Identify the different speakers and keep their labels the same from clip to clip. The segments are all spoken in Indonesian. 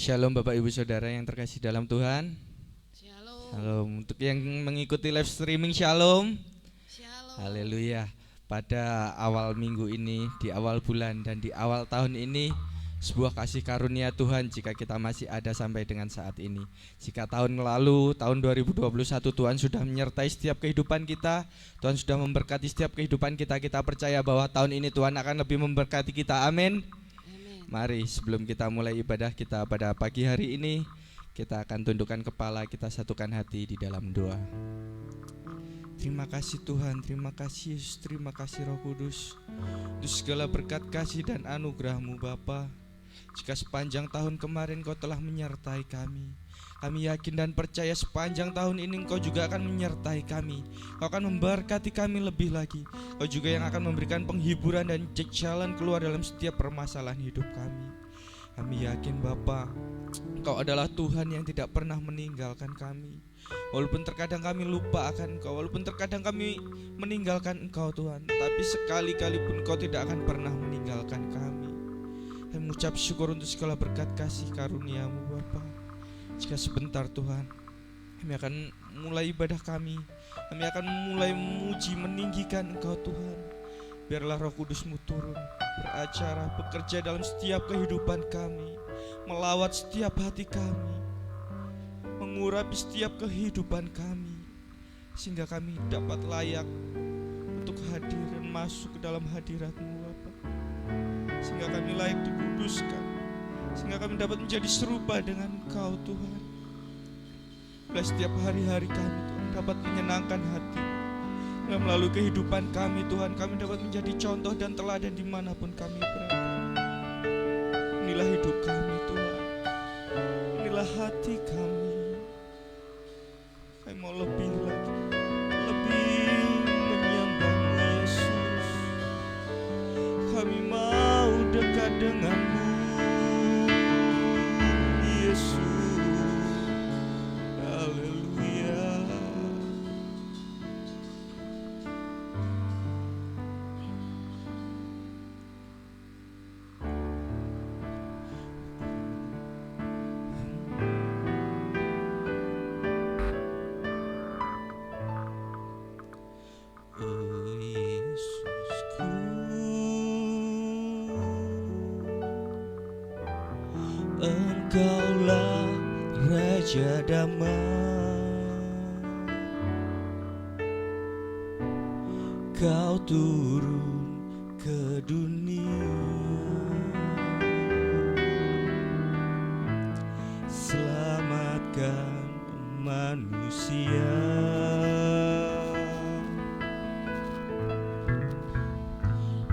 Speaker 1: Shalom Bapak Ibu Saudara yang terkasih dalam Tuhan.
Speaker 2: Shalom.
Speaker 1: Shalom. Untuk yang mengikuti live streaming Shalom.
Speaker 2: Shalom.
Speaker 1: Haleluya. Pada awal minggu ini, di awal bulan dan di awal tahun ini, sebuah kasih karunia Tuhan jika kita masih ada sampai dengan saat ini. Jika tahun lalu, tahun 2021 Tuhan sudah menyertai setiap kehidupan kita, Tuhan sudah memberkati setiap kehidupan kita, kita percaya bahwa tahun ini Tuhan akan lebih memberkati kita. Amin. Mari sebelum kita mulai ibadah kita pada pagi hari ini, kita akan tundukkan kepala, kita satukan hati di dalam doa. Terima kasih Tuhan, terima kasih Yesus, terima kasih Roh Kudus untuk segala berkat kasih dan anugerah-Mu Bapa. Jika sepanjang tahun kemarin Kau telah menyertai kami, kami yakin dan percaya sepanjang tahun ini Engkau juga akan menyertai kami. Kau akan memberkati kami lebih lagi. Kau juga yang akan memberikan penghiburan dan jalan keluar dalam setiap permasalahan hidup kami. Kami yakin Bapa, Engkau adalah Tuhan yang tidak pernah meninggalkan kami. Walaupun terkadang kami lupa akan Engkau, walaupun terkadang kami meninggalkan Engkau Tuhan, tapi sekali-kali pun Engkau tidak akan pernah meninggalkan kami. Kami mengucap syukur untuk segala berkat kasih karunia-Mu Bapa. Jika sebentar Tuhan, kami akan mulai ibadah kami akan mulai memuji, meninggikan Engkau Tuhan. Biarlah Roh Kudus-Mu turun, beracara, bekerja dalam setiap kehidupan kami, melawat setiap hati kami, mengurapi setiap kehidupan kami, sehingga kami dapat layak untuk hadir dan masuk ke dalam hadirat-Mu Bapa. Sehingga kami layak dikuduskan, sehingga kami dapat menjadi serupa dengan Engkau Tuhan. Bila setiap hari-hari kami Tuhan dapat menyenangkan hati, bila melalui kehidupan kami Tuhan, kami dapat menjadi contoh dan teladan dimanapun kami berada. Inilah hidup kami Tuhan, inilah hati kami. Kami mau lebih lagi, lebih menyembah-Mu Yesus. Kami mau dekat dengan-Mu Yesus. Haleluya. Oh Yesusku, Engkaulah Raja Damai. Kau turun ke dunia, selamatkan manusia.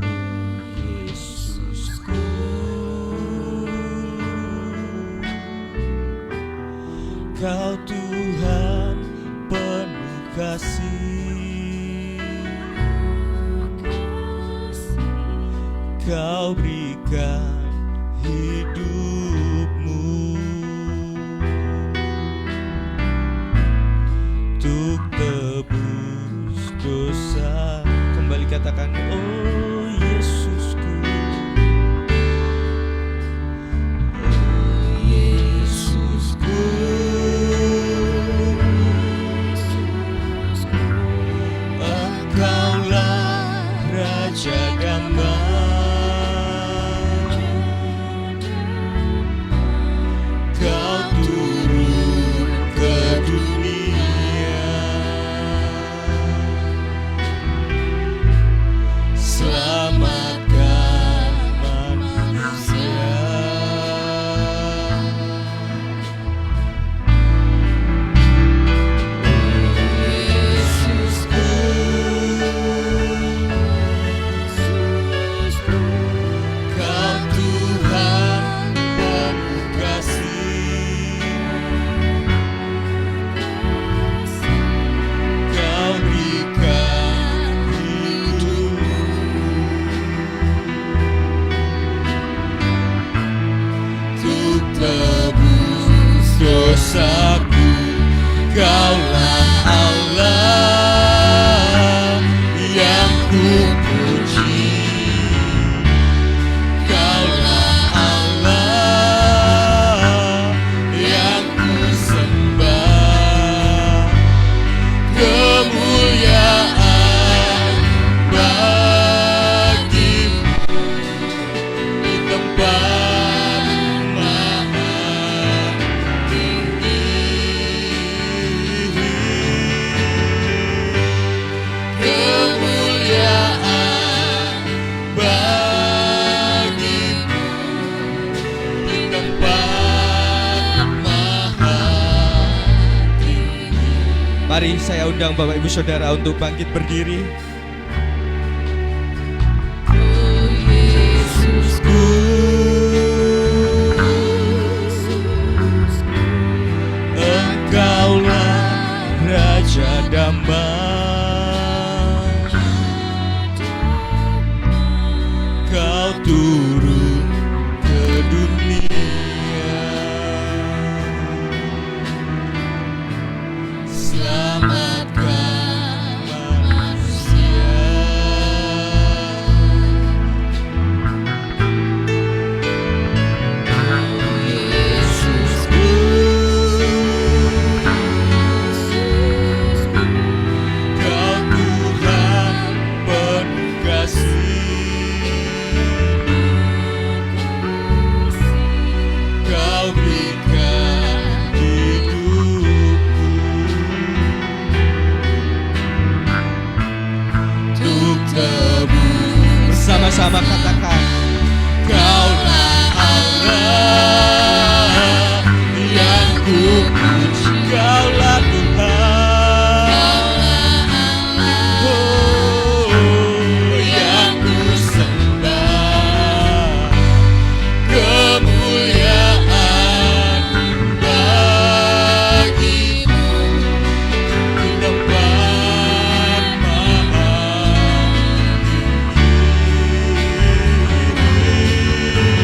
Speaker 1: Oh Yesusku, Kau Tuhan penuh kasih. Kau berikan hidup-Mu untuk tebus dosa. Kembali katakan, oh Yesusku, oh Yesusku, Engkaulah Raja Damai. Kau turun ke dunia, Mari saya undang Bapak Ibu Saudara untuk bangkit berdiri.
Speaker 2: Oh Yesusku,
Speaker 1: Engkaulah Raja Damai, Kau turun ke dunia, selamatkan manusia.
Speaker 2: oh Yesusku,
Speaker 1: Kau Tuhan penuh kasih, Kau berikan hidupku untuk tebus. Bersama-sama katakan, Kaulah Allah yang kupuji, Kaulah Tuhan, oh, yang kusembah, kemuliaan bagimu di tempat maha tinggi.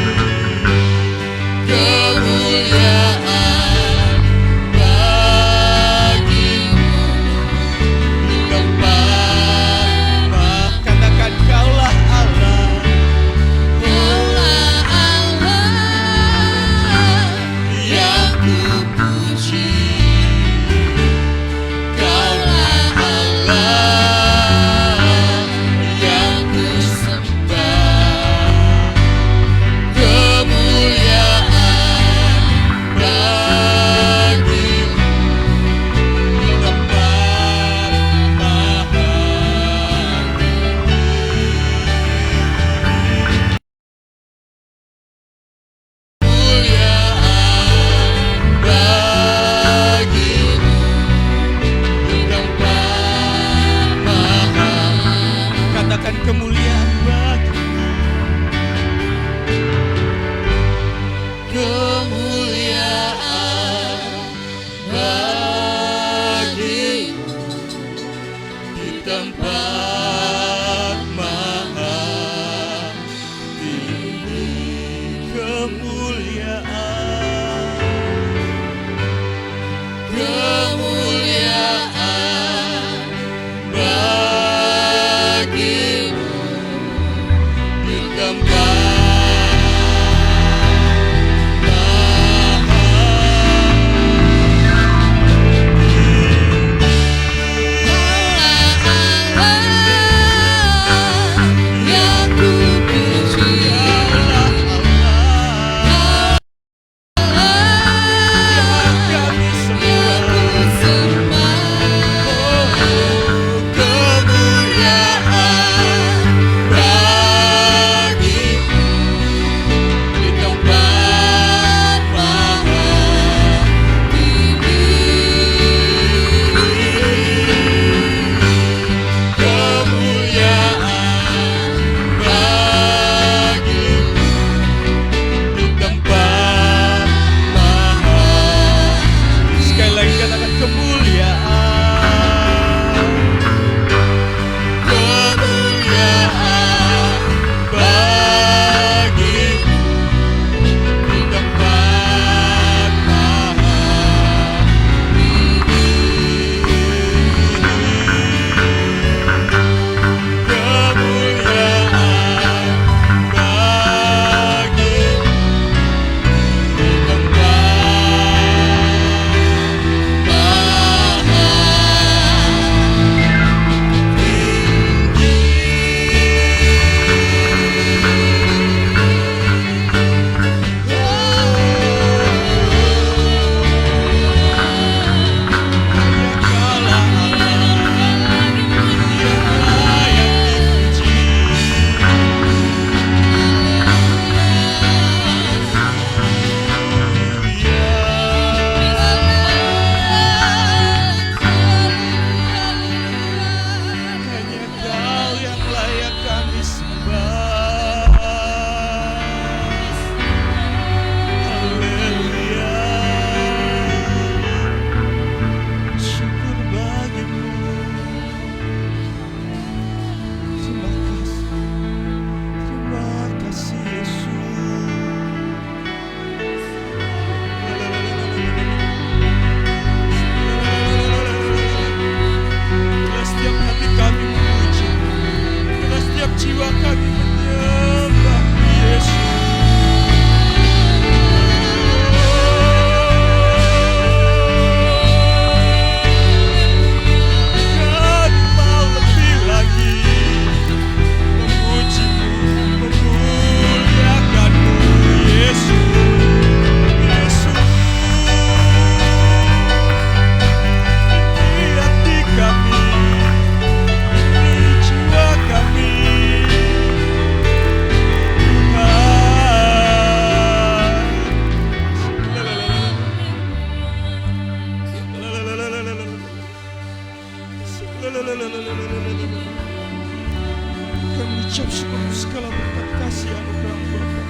Speaker 1: ucap syukur untuk segala berkat kasih anugerah Bapa,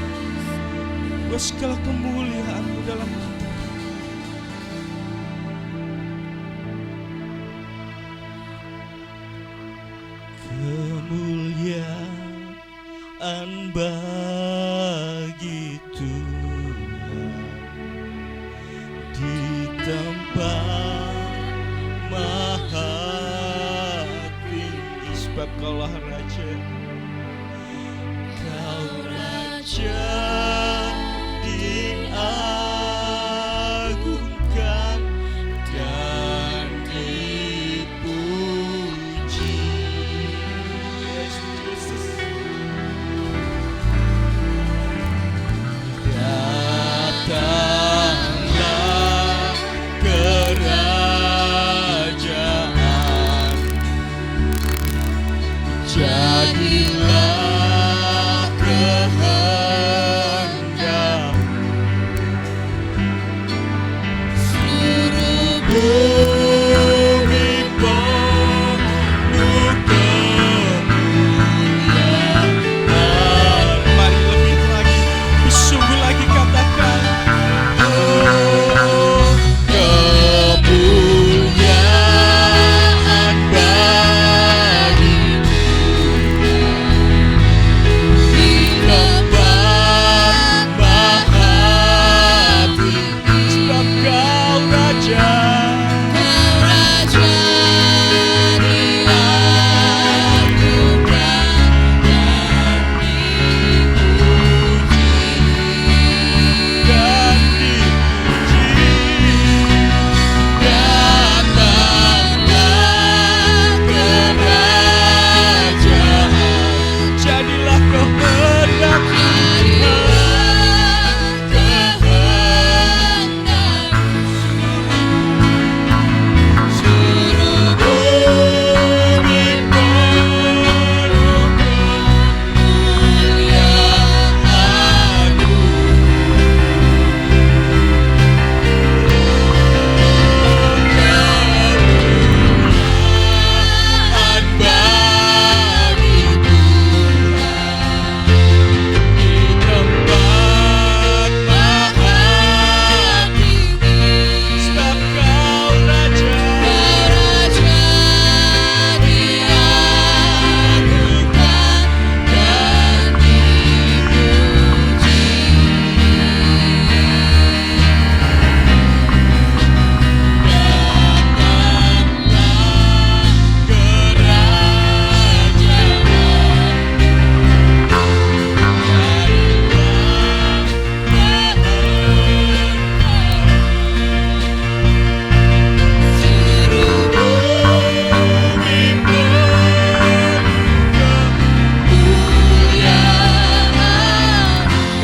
Speaker 1: buat segala kemuliaan-Mu dalam hidup. Kemuliaan bagi Tuhan di tempat maha tinggi, sebab Kaulah Raja, Kau Raja diagungkan dan dipuji. Yes, Jesus. Datanglah kerajaan, jadilah kehendak seluruh bumi penuh kemuliaan. Mari lebih lagi, sungguh lagi katakan, oh, kemuliaan bagi di tempat maha tinggi, sebab Kau Raja, Kau Raja diagungkan dan dipuji dan dipuji. Datanglah kerajaan, jadilah kehendak-Mu, seluruh bumi penuh kemuliaan-Mu. Kemuliaan bagi Tuhan di tempat maha tinggi, sebab Kau Raja, Kau Raja diagungkan dan dipuji.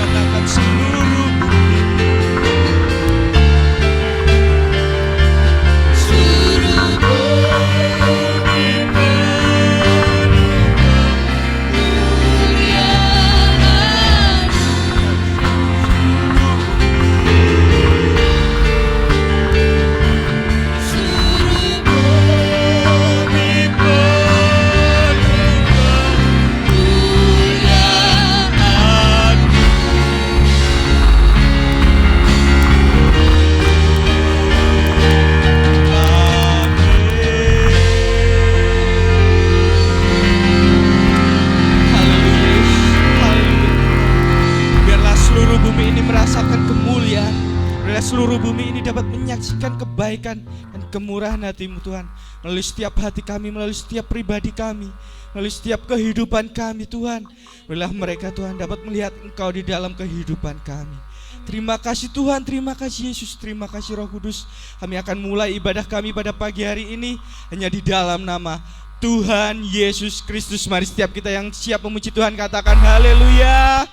Speaker 1: Katakan seluruh bumi, seluruh bumi penuh kemuliaan-Mu. Seluruh bumi penuh kemuliaan-Mu. Biarlah seluruh bumi ini merasakan kemuliaan. Biarlah seluruh bumi ini dapat menyaksikan kebaikan dan kemurahan hati-Mu Tuhan, melalui setiap hati kami, melalui setiap pribadi kami, melalui setiap kehidupan kami Tuhan. Biarlah mereka Tuhan dapat melihat Engkau di dalam kehidupan kami. Terima kasih Tuhan, terima kasih Yesus, terima kasih Roh Kudus. Kami akan mulai ibadah kami pada pagi hari ini hanya di dalam nama Tuhan Yesus Kristus. Mari setiap kita yang siap memuji Tuhan katakan haleluya.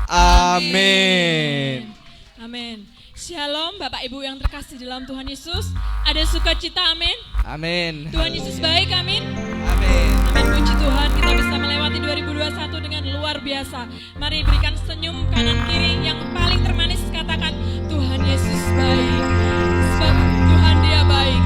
Speaker 1: Amin.
Speaker 3: Amin. Shalom Bapak Ibu yang terkasih dalam Tuhan Yesus. Ada sukacita, amin.
Speaker 1: Amin.
Speaker 3: Tuhan Yesus baik, amin.
Speaker 1: Amin.
Speaker 3: Amin, puji Tuhan, kita bisa melewati 2021 dengan luar biasa. Mari berikan senyum kanan kiri yang paling termanis, katakan Tuhan Yesus baik. Sebab Tuhan Dia baik.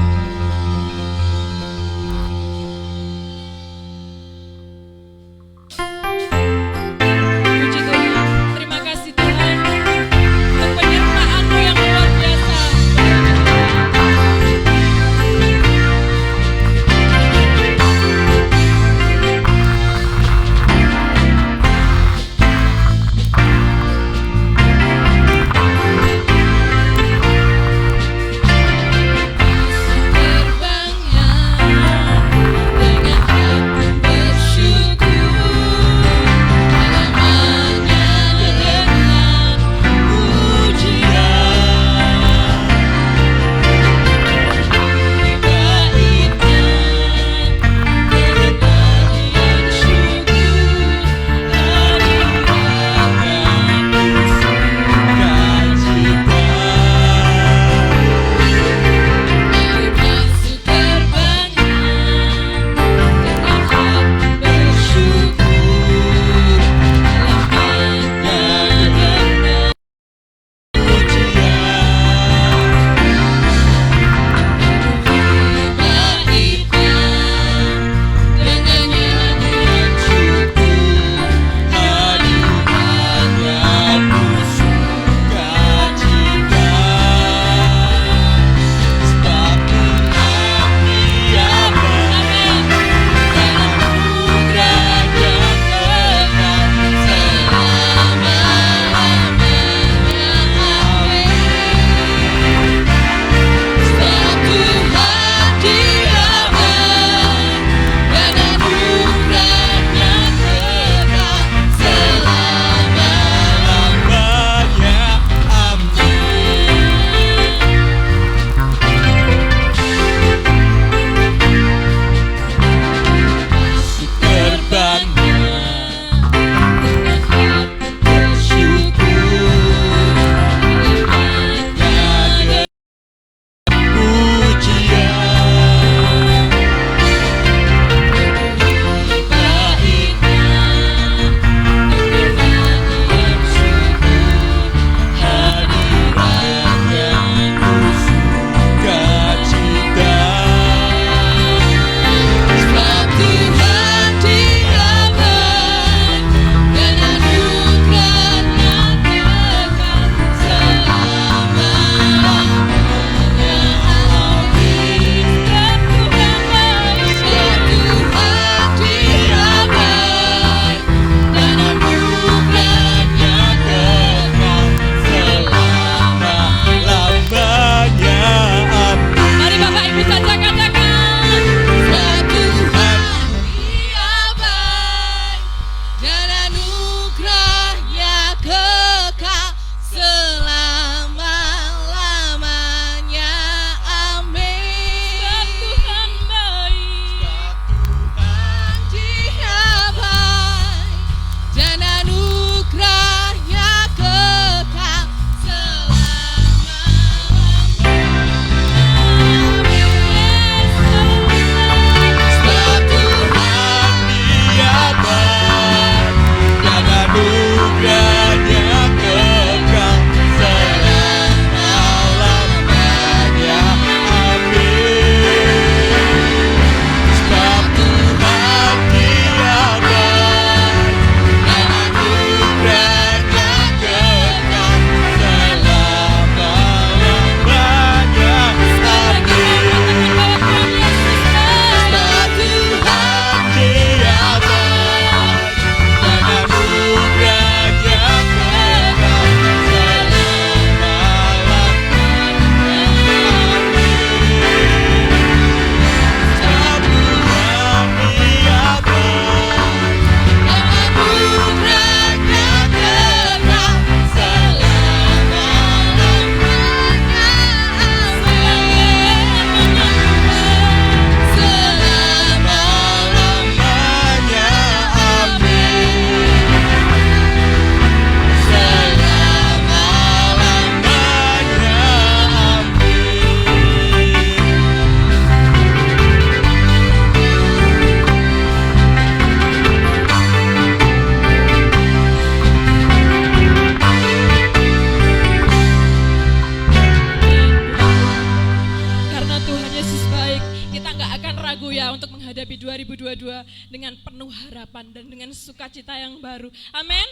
Speaker 3: penuh harapan dan dengan sukacita yang baru. Amin.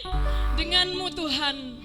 Speaker 3: Denganmu Tuhan.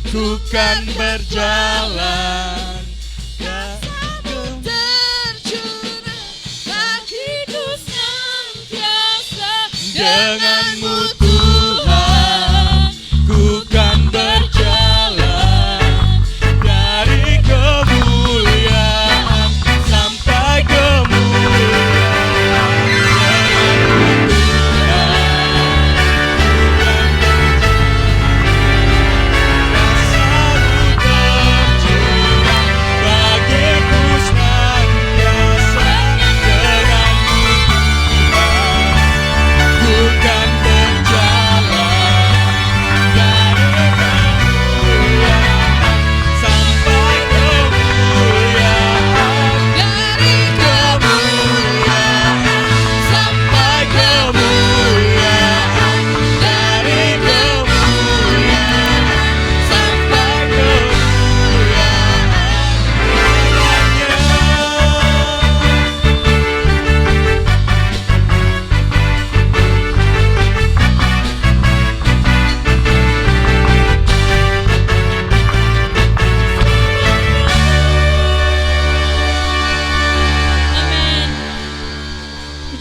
Speaker 1: Bukan berjalan
Speaker 3: tercurah kakiku senantiasa
Speaker 1: denganmu Tuhan, ku kan berjalan dari kemuliaan sampai kemuliaan. Denganmu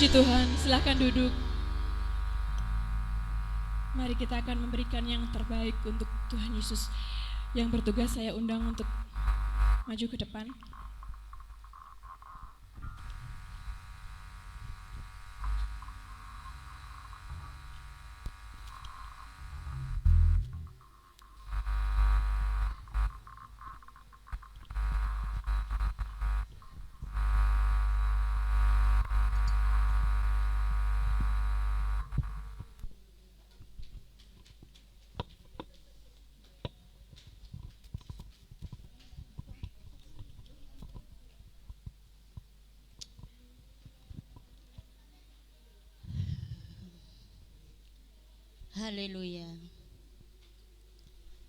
Speaker 3: Tuhan, silakan duduk. Mari kita akan memberikan yang terbaik untuk Tuhan Yesus. Yang bertugas saya undang untuk maju ke depan.
Speaker 2: Haleluya.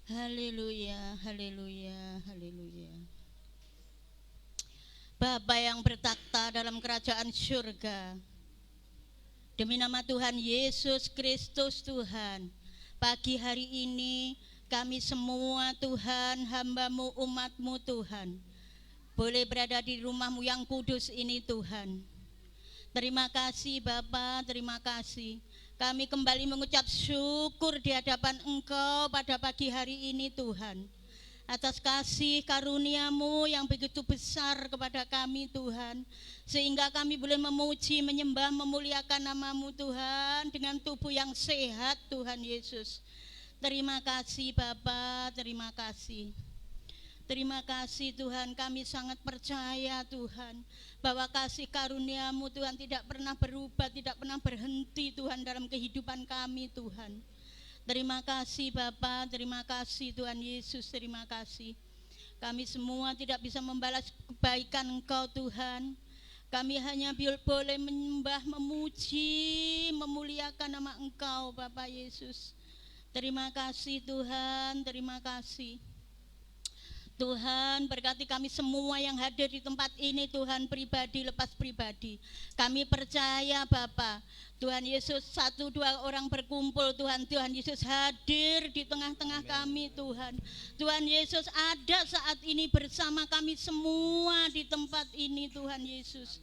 Speaker 4: Haleluya, haleluya, haleluya. Bapa yang bertakhta dalam kerajaan surga, demi nama Tuhan Yesus Kristus Tuhan, pagi hari ini kami semua Tuhan, hamba-Mu, umat-Mu Tuhan, boleh berada di rumah-Mu yang kudus ini Tuhan. Terima kasih Bapa, terima kasih. Kami kembali mengucap syukur di hadapan Engkau pada pagi hari ini Tuhan, atas kasih karunia-Mu yang begitu besar kepada kami Tuhan, sehingga kami boleh memuji, menyembah, memuliakan nama-Mu Tuhan dengan tubuh yang sehat Tuhan Yesus. Terima kasih Bapa, terima kasih. Terima kasih Tuhan, kami sangat percaya Tuhan bahwa kasih karunia-Mu Tuhan tidak pernah berubah, tidak pernah berhenti Tuhan dalam kehidupan kami Tuhan. Terima kasih Bapa, terima kasih Tuhan Yesus, terima kasih. Kami semua tidak bisa membalas kebaikan Engkau Tuhan. Kami hanya boleh menyembah, memuji, memuliakan nama Engkau Bapa Yesus. Terima kasih Tuhan, terima kasih. Tuhan, berkati kami semua yang hadir di tempat ini Tuhan, pribadi lepas pribadi. Kami percaya Bapa, Tuhan Yesus 1-2 orang berkumpul Tuhan, Tuhan Yesus hadir di tengah-tengah kami Tuhan. Tuhan Yesus ada saat ini bersama kami semua di tempat ini Tuhan Yesus.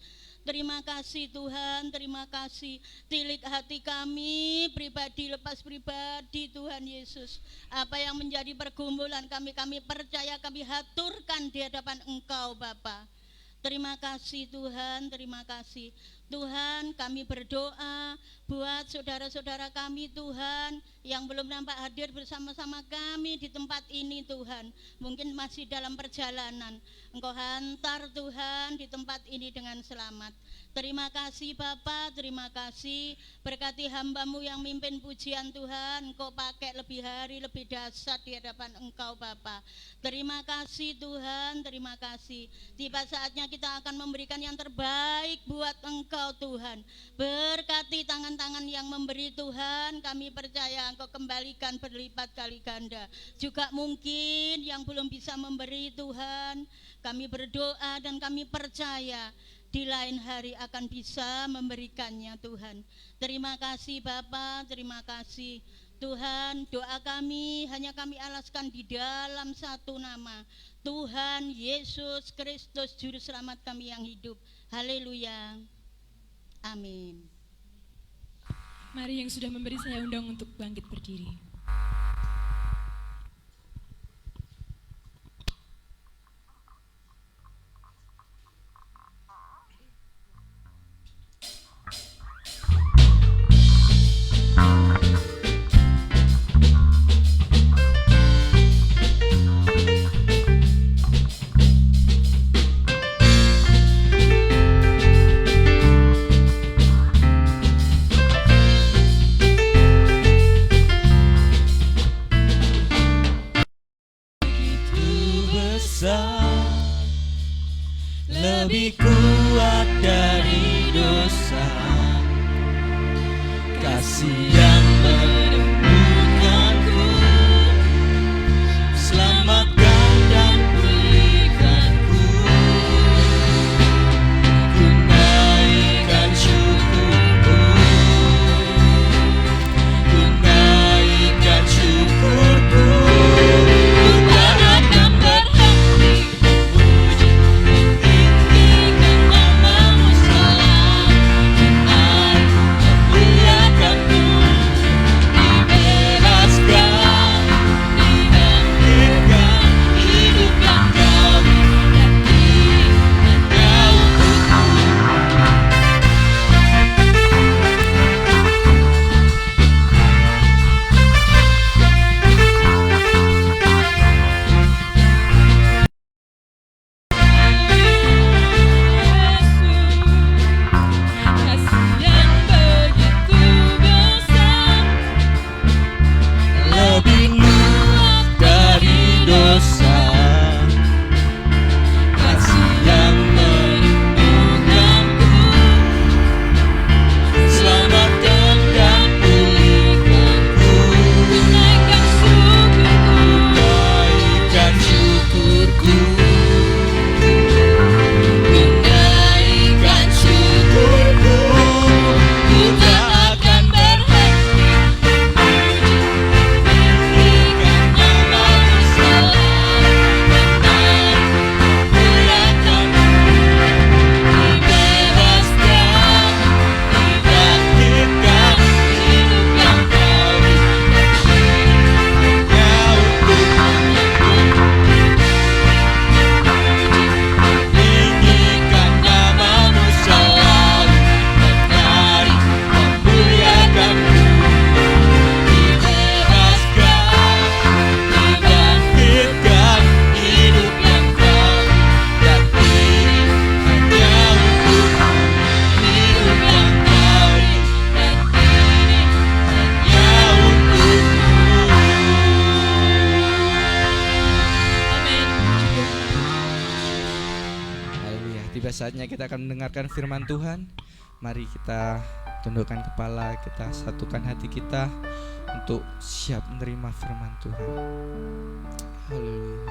Speaker 4: Terima kasih Tuhan, terima kasih. Tilik hati kami pribadi lepas pribadi Tuhan Yesus. Apa yang menjadi pergumulan kami percaya, kami haturkan di hadapan Engkau Bapa. Terima kasih Tuhan, terima kasih. Tuhan, kami berdoa buat saudara-saudara kami Tuhan yang belum nampak hadir bersama-sama kami di tempat ini Tuhan. Mungkin masih dalam perjalanan. Engkau hantar Tuhan di tempat ini dengan selamat. Terima kasih Bapa, terima kasih. Berkati hamba-Mu yang mimpin pujian Tuhan, Engkau pakai lebih hari, lebih dahsyat di hadapan Engkau Bapa. Terima kasih Tuhan, terima kasih. Tiba saatnya kita akan memberikan yang terbaik buat Engkau Tuhan. Berkati tangan-tangan yang memberi Tuhan, kami percaya Engkau kembalikan berlipat kali ganda. Juga mungkin yang belum bisa memberi Tuhan, kami berdoa dan kami percaya di lain hari akan bisa memberikannya Tuhan. Terima kasih Bapa, terima kasih Tuhan. Doa kami hanya kami alaskan di dalam satu nama, Tuhan Yesus Kristus Juru Selamat kami yang hidup. Haleluya, amin.
Speaker 3: Mari yang sudah memberi saya undang untuk bangkit berdiri.
Speaker 1: Lebih kuat dari dosa, kasih yang menemukanku, selamatkan dan pulihkanku. Ku naikkan syukurku, ku naikkan syukurku. Ku tak akan berhenti memuji, tinggikan nama-Mu selalu. Aku memuliakan-Mu. saatnya kita akan mendengarkan firman Tuhan. Mari kita tundukkan kepala, kita satukan hati kita untuk siap menerima firman Tuhan. Haleluya.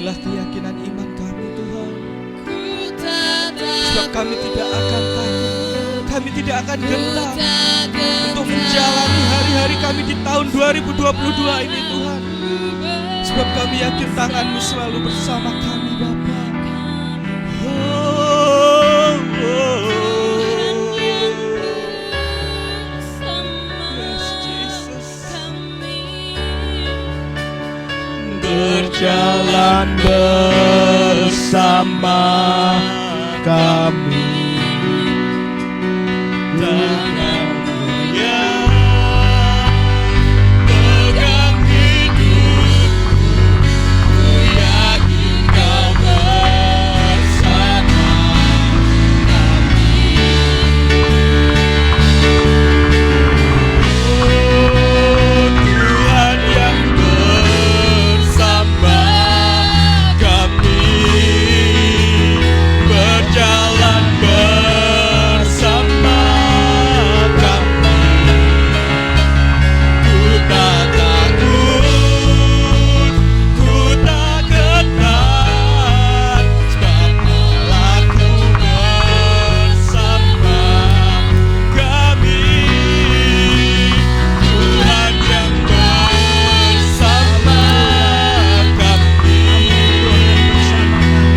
Speaker 2: Inilah keyakinan iman kami Tuhan. Sebab kami tidak akan takut, kami tidak akan gentar untuk menjalani hari-hari kami di tahun 2022 ini Tuhan. Sebab kami yakin tangan-Mu selalu bersama kami Bapa. Yes, Jesus.
Speaker 5: Berjalan bersama kami. Tangan-Mu yang pegang hidupku, ku yakin Kau bersama kami. Oh Tuhan yang bersama kami, berjalan bersama kami. Ku tak takut, ku tak gentar, sebab Allah-Ku bersama kami. Tuhan yang bersama kami,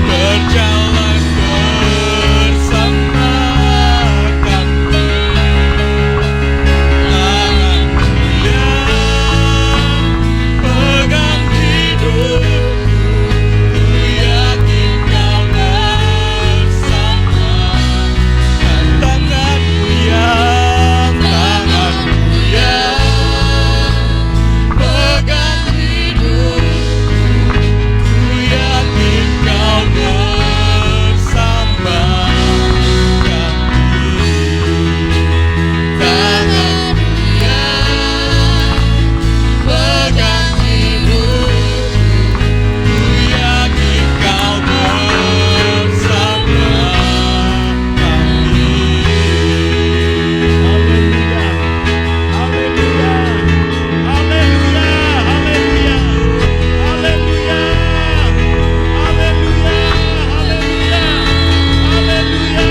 Speaker 5: berjalan bersama kami. Tangan-Mu yang pegang hidupku, ku yakin Kau bersama. Dan tangan-Mu yang pegang hidupku, ku yakin Kau bersama kami. Tangan-Mu yang pegang hidupku, ku yakin Kau bersama kami. Haleluya, haleluya, haleluya, haleluya, haleluya, haleluya, haleluya, haleluya.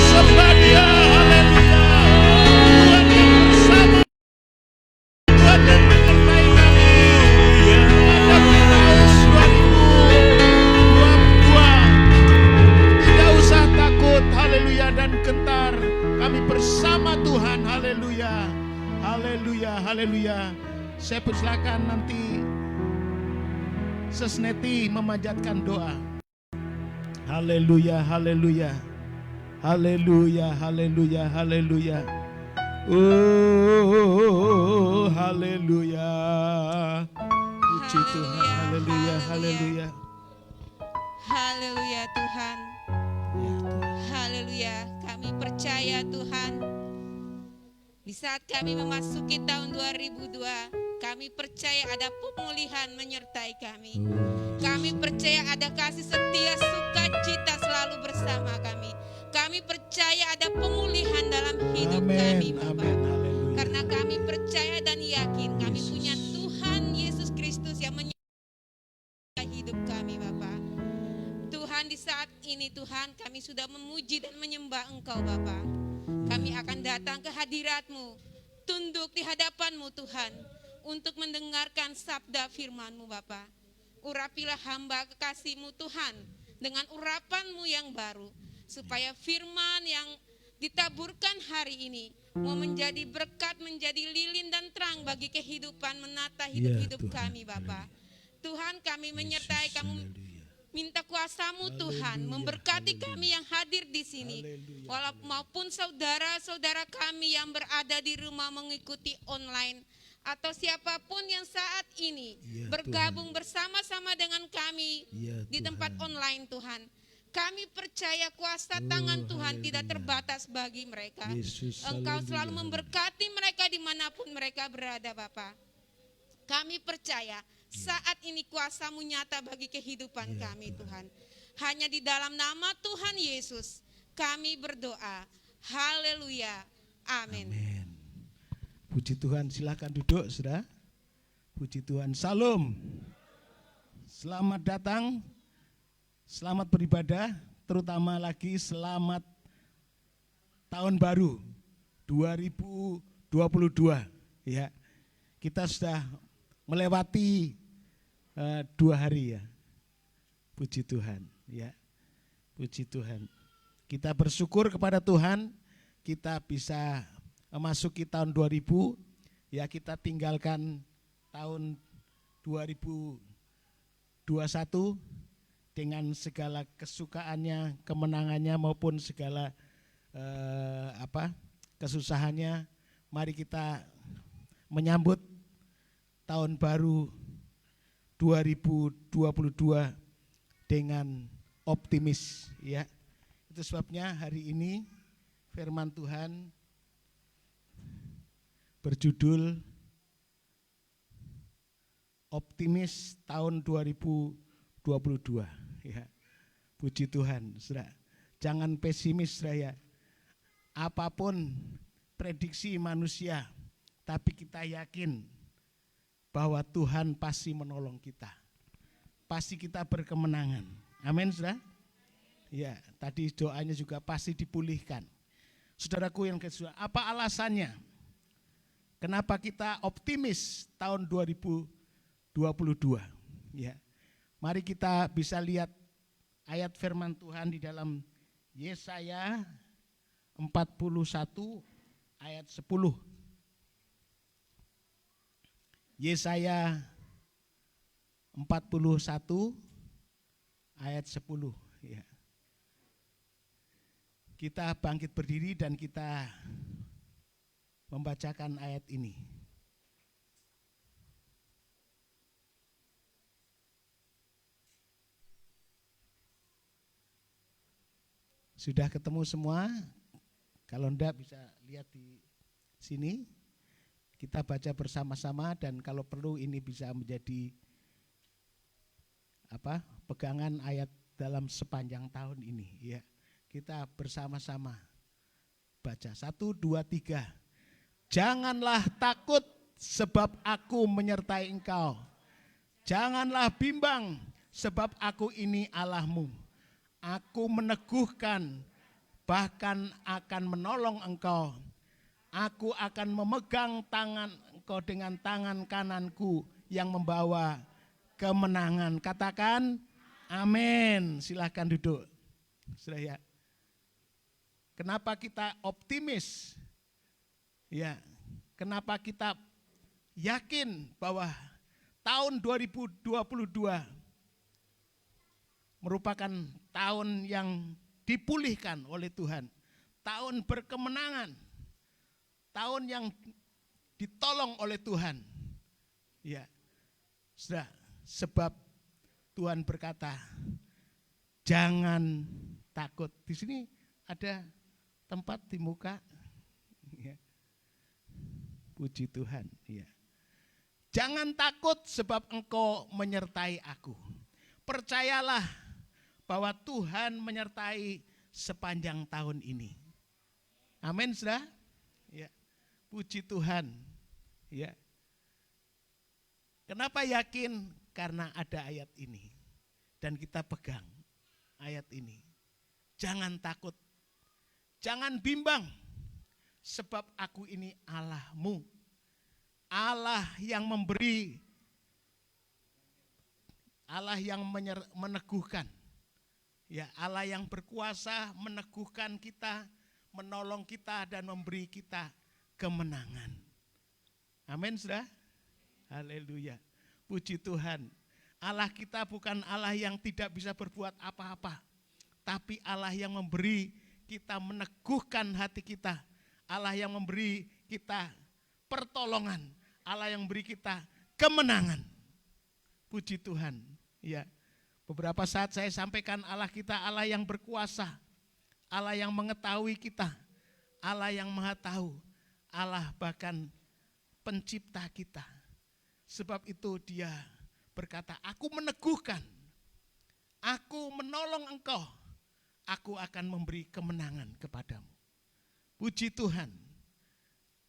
Speaker 5: Sembah Dia, haleluya. Tuhan yang bersama, Tuhan yang menyertai kami. Pada tahun 2022, tidak usah takut, haleluya, dan gentar. Kami bersama Tuhan, haleluya, haleluya, haleluya. Saya persilakan nanti Sesneti memanjatkan doa. Haleluya, haleluya, haleluya, haleluya, haleluya. Oh, haleluya. Puji Tuhan, haleluya, haleluya.
Speaker 6: Haleluya Tuhan. Haleluya. Kami percaya Tuhan. Di saat kami memasuki tahun 2002, kami percaya ada pemulihan menyertai kami. Kami percaya ada kasih setia sukacita selalu bersama kami. Kami percaya ada pemulihan dalam hidup kami Bapa. Karena kami percaya dan yakin kami punya Tuhan Yesus Kristus yang menyertai hidup kami Bapa. Tuhan, di saat ini Tuhan kami sudah memuji dan menyembah Engkau Bapa. Kami akan datang ke hadirat-Mu, tunduk di hadapan-Mu Tuhan, untuk mendengarkan sabda firman-Mu Bapa. Urapilah hamba kekasih-Mu Tuhan dengan urapan-Mu yang baru, supaya firman yang ditaburkan hari ini mau menjadi berkat, menjadi lilin dan terang bagi kehidupan, menata hidup-hidup kami Bapa. Tuhan, kami menyertai, kami minta kuasa-Mu Tuhan, memberkati kami yang hadir di sini, maupun saudara-saudara kami yang berada di rumah mengikuti online, atau siapapun yang saat ini bergabung bersama-sama dengan kami di tempat online Tuhan. Kami percaya kuasa tangan Tuhan tidak terbatas bagi mereka. Engkau selalu memberkati mereka dimanapun mereka berada Bapa. Kami percaya saat ini kuasa-Mu nyata bagi kehidupan kami Tuhan. Hanya di dalam nama Tuhan Yesus kami berdoa. Haleluya. Amin.
Speaker 5: Puji Tuhan, silakan duduk saudara. Puji Tuhan, salam. Selamat datang, selamat beribadah, terutama lagi selamat tahun baru 2022 ya. Kita sudah melewati 2 hari ya. Puji Tuhan, ya. Puji Tuhan. Kita bersyukur kepada Tuhan, kita bisa memasuki tahun 2000, ya kita tinggalkan tahun 2021 dengan segala kesukaannya, kemenangannya maupun segala kesusahannya. Mari kita menyambut tahun baru 2022 dengan optimis, ya. Itu sebabnya hari ini firman Tuhan berjudul Optimis tahun 2022, ya. Puji Tuhan, Saudara. Jangan pesimis, Saudara, ya. Apapun prediksi manusia, tapi kita yakin bahwa Tuhan pasti menolong kita. Pasti kita berkemenangan. Amin, Saudara. Ya, tadi doanya juga pasti dipulihkan. Saudaraku yang kedua, apa alasannya? Kenapa kita optimis tahun 2022? Ya. Mari kita bisa lihat ayat firman Tuhan di dalam Yesaya 41 ayat 10. Yesaya 41 ayat 10, ya. Kita bangkit berdiri dan kita membacakan ayat ini. Sudah ketemu semua? Kalau enggak bisa lihat di sini. Kita baca bersama-sama dan kalau perlu ini bisa menjadi pegangan ayat dalam sepanjang tahun ini, ya. Kita bersama-sama baca 1, 2, 3. Janganlah takut sebab aku menyertai engkau. Janganlah bimbang sebab aku ini Allahmu. Aku meneguhkan bahkan akan menolong engkau. Aku akan memegang tangan engkau dengan tangan kananku yang membawa kemenangan. Katakan amin. Silahkan duduk. Saudara, kenapa kita optimis? Ya, kenapa kita yakin bahwa tahun 2022 merupakan tahun yang dipulihkan oleh Tuhan. Tahun berkemenangan. Tahun yang ditolong oleh Tuhan. Ya. Saudara, sebab Tuhan berkata, jangan takut. Di sini ada tempat di muka. Ya. Puji Tuhan. Ya. Jangan takut sebab engkau menyertai aku. Percayalah bahwa Tuhan menyertai sepanjang tahun ini. Amin, saudara. Ya. Puji Tuhan. Ya. Kenapa yakin? Karena ada ayat ini. Dan kita pegang ayat ini. Jangan takut. Jangan bimbang. Sebab aku ini Allahmu. Allah yang memberi. Allah yang meneguhkan. Ya, Allah yang berkuasa meneguhkan kita, menolong kita dan memberi kita kemenangan. Amin, saudara. Haleluya. Puji Tuhan. Allah kita bukan Allah yang tidak bisa berbuat apa-apa. Tapi Allah yang memberi kita, meneguhkan hati kita. Allah yang memberi kita pertolongan. Allah yang memberi kita kemenangan. Puji Tuhan. Ya. Beberapa saat saya sampaikan Allah kita Allah yang berkuasa. Allah yang mengetahui kita. Allah yang maha tahu. Allah bahkan pencipta kita. Sebab itu dia berkata, aku meneguhkan, aku menolong engkau, aku akan memberi kemenangan kepadamu. Puji Tuhan.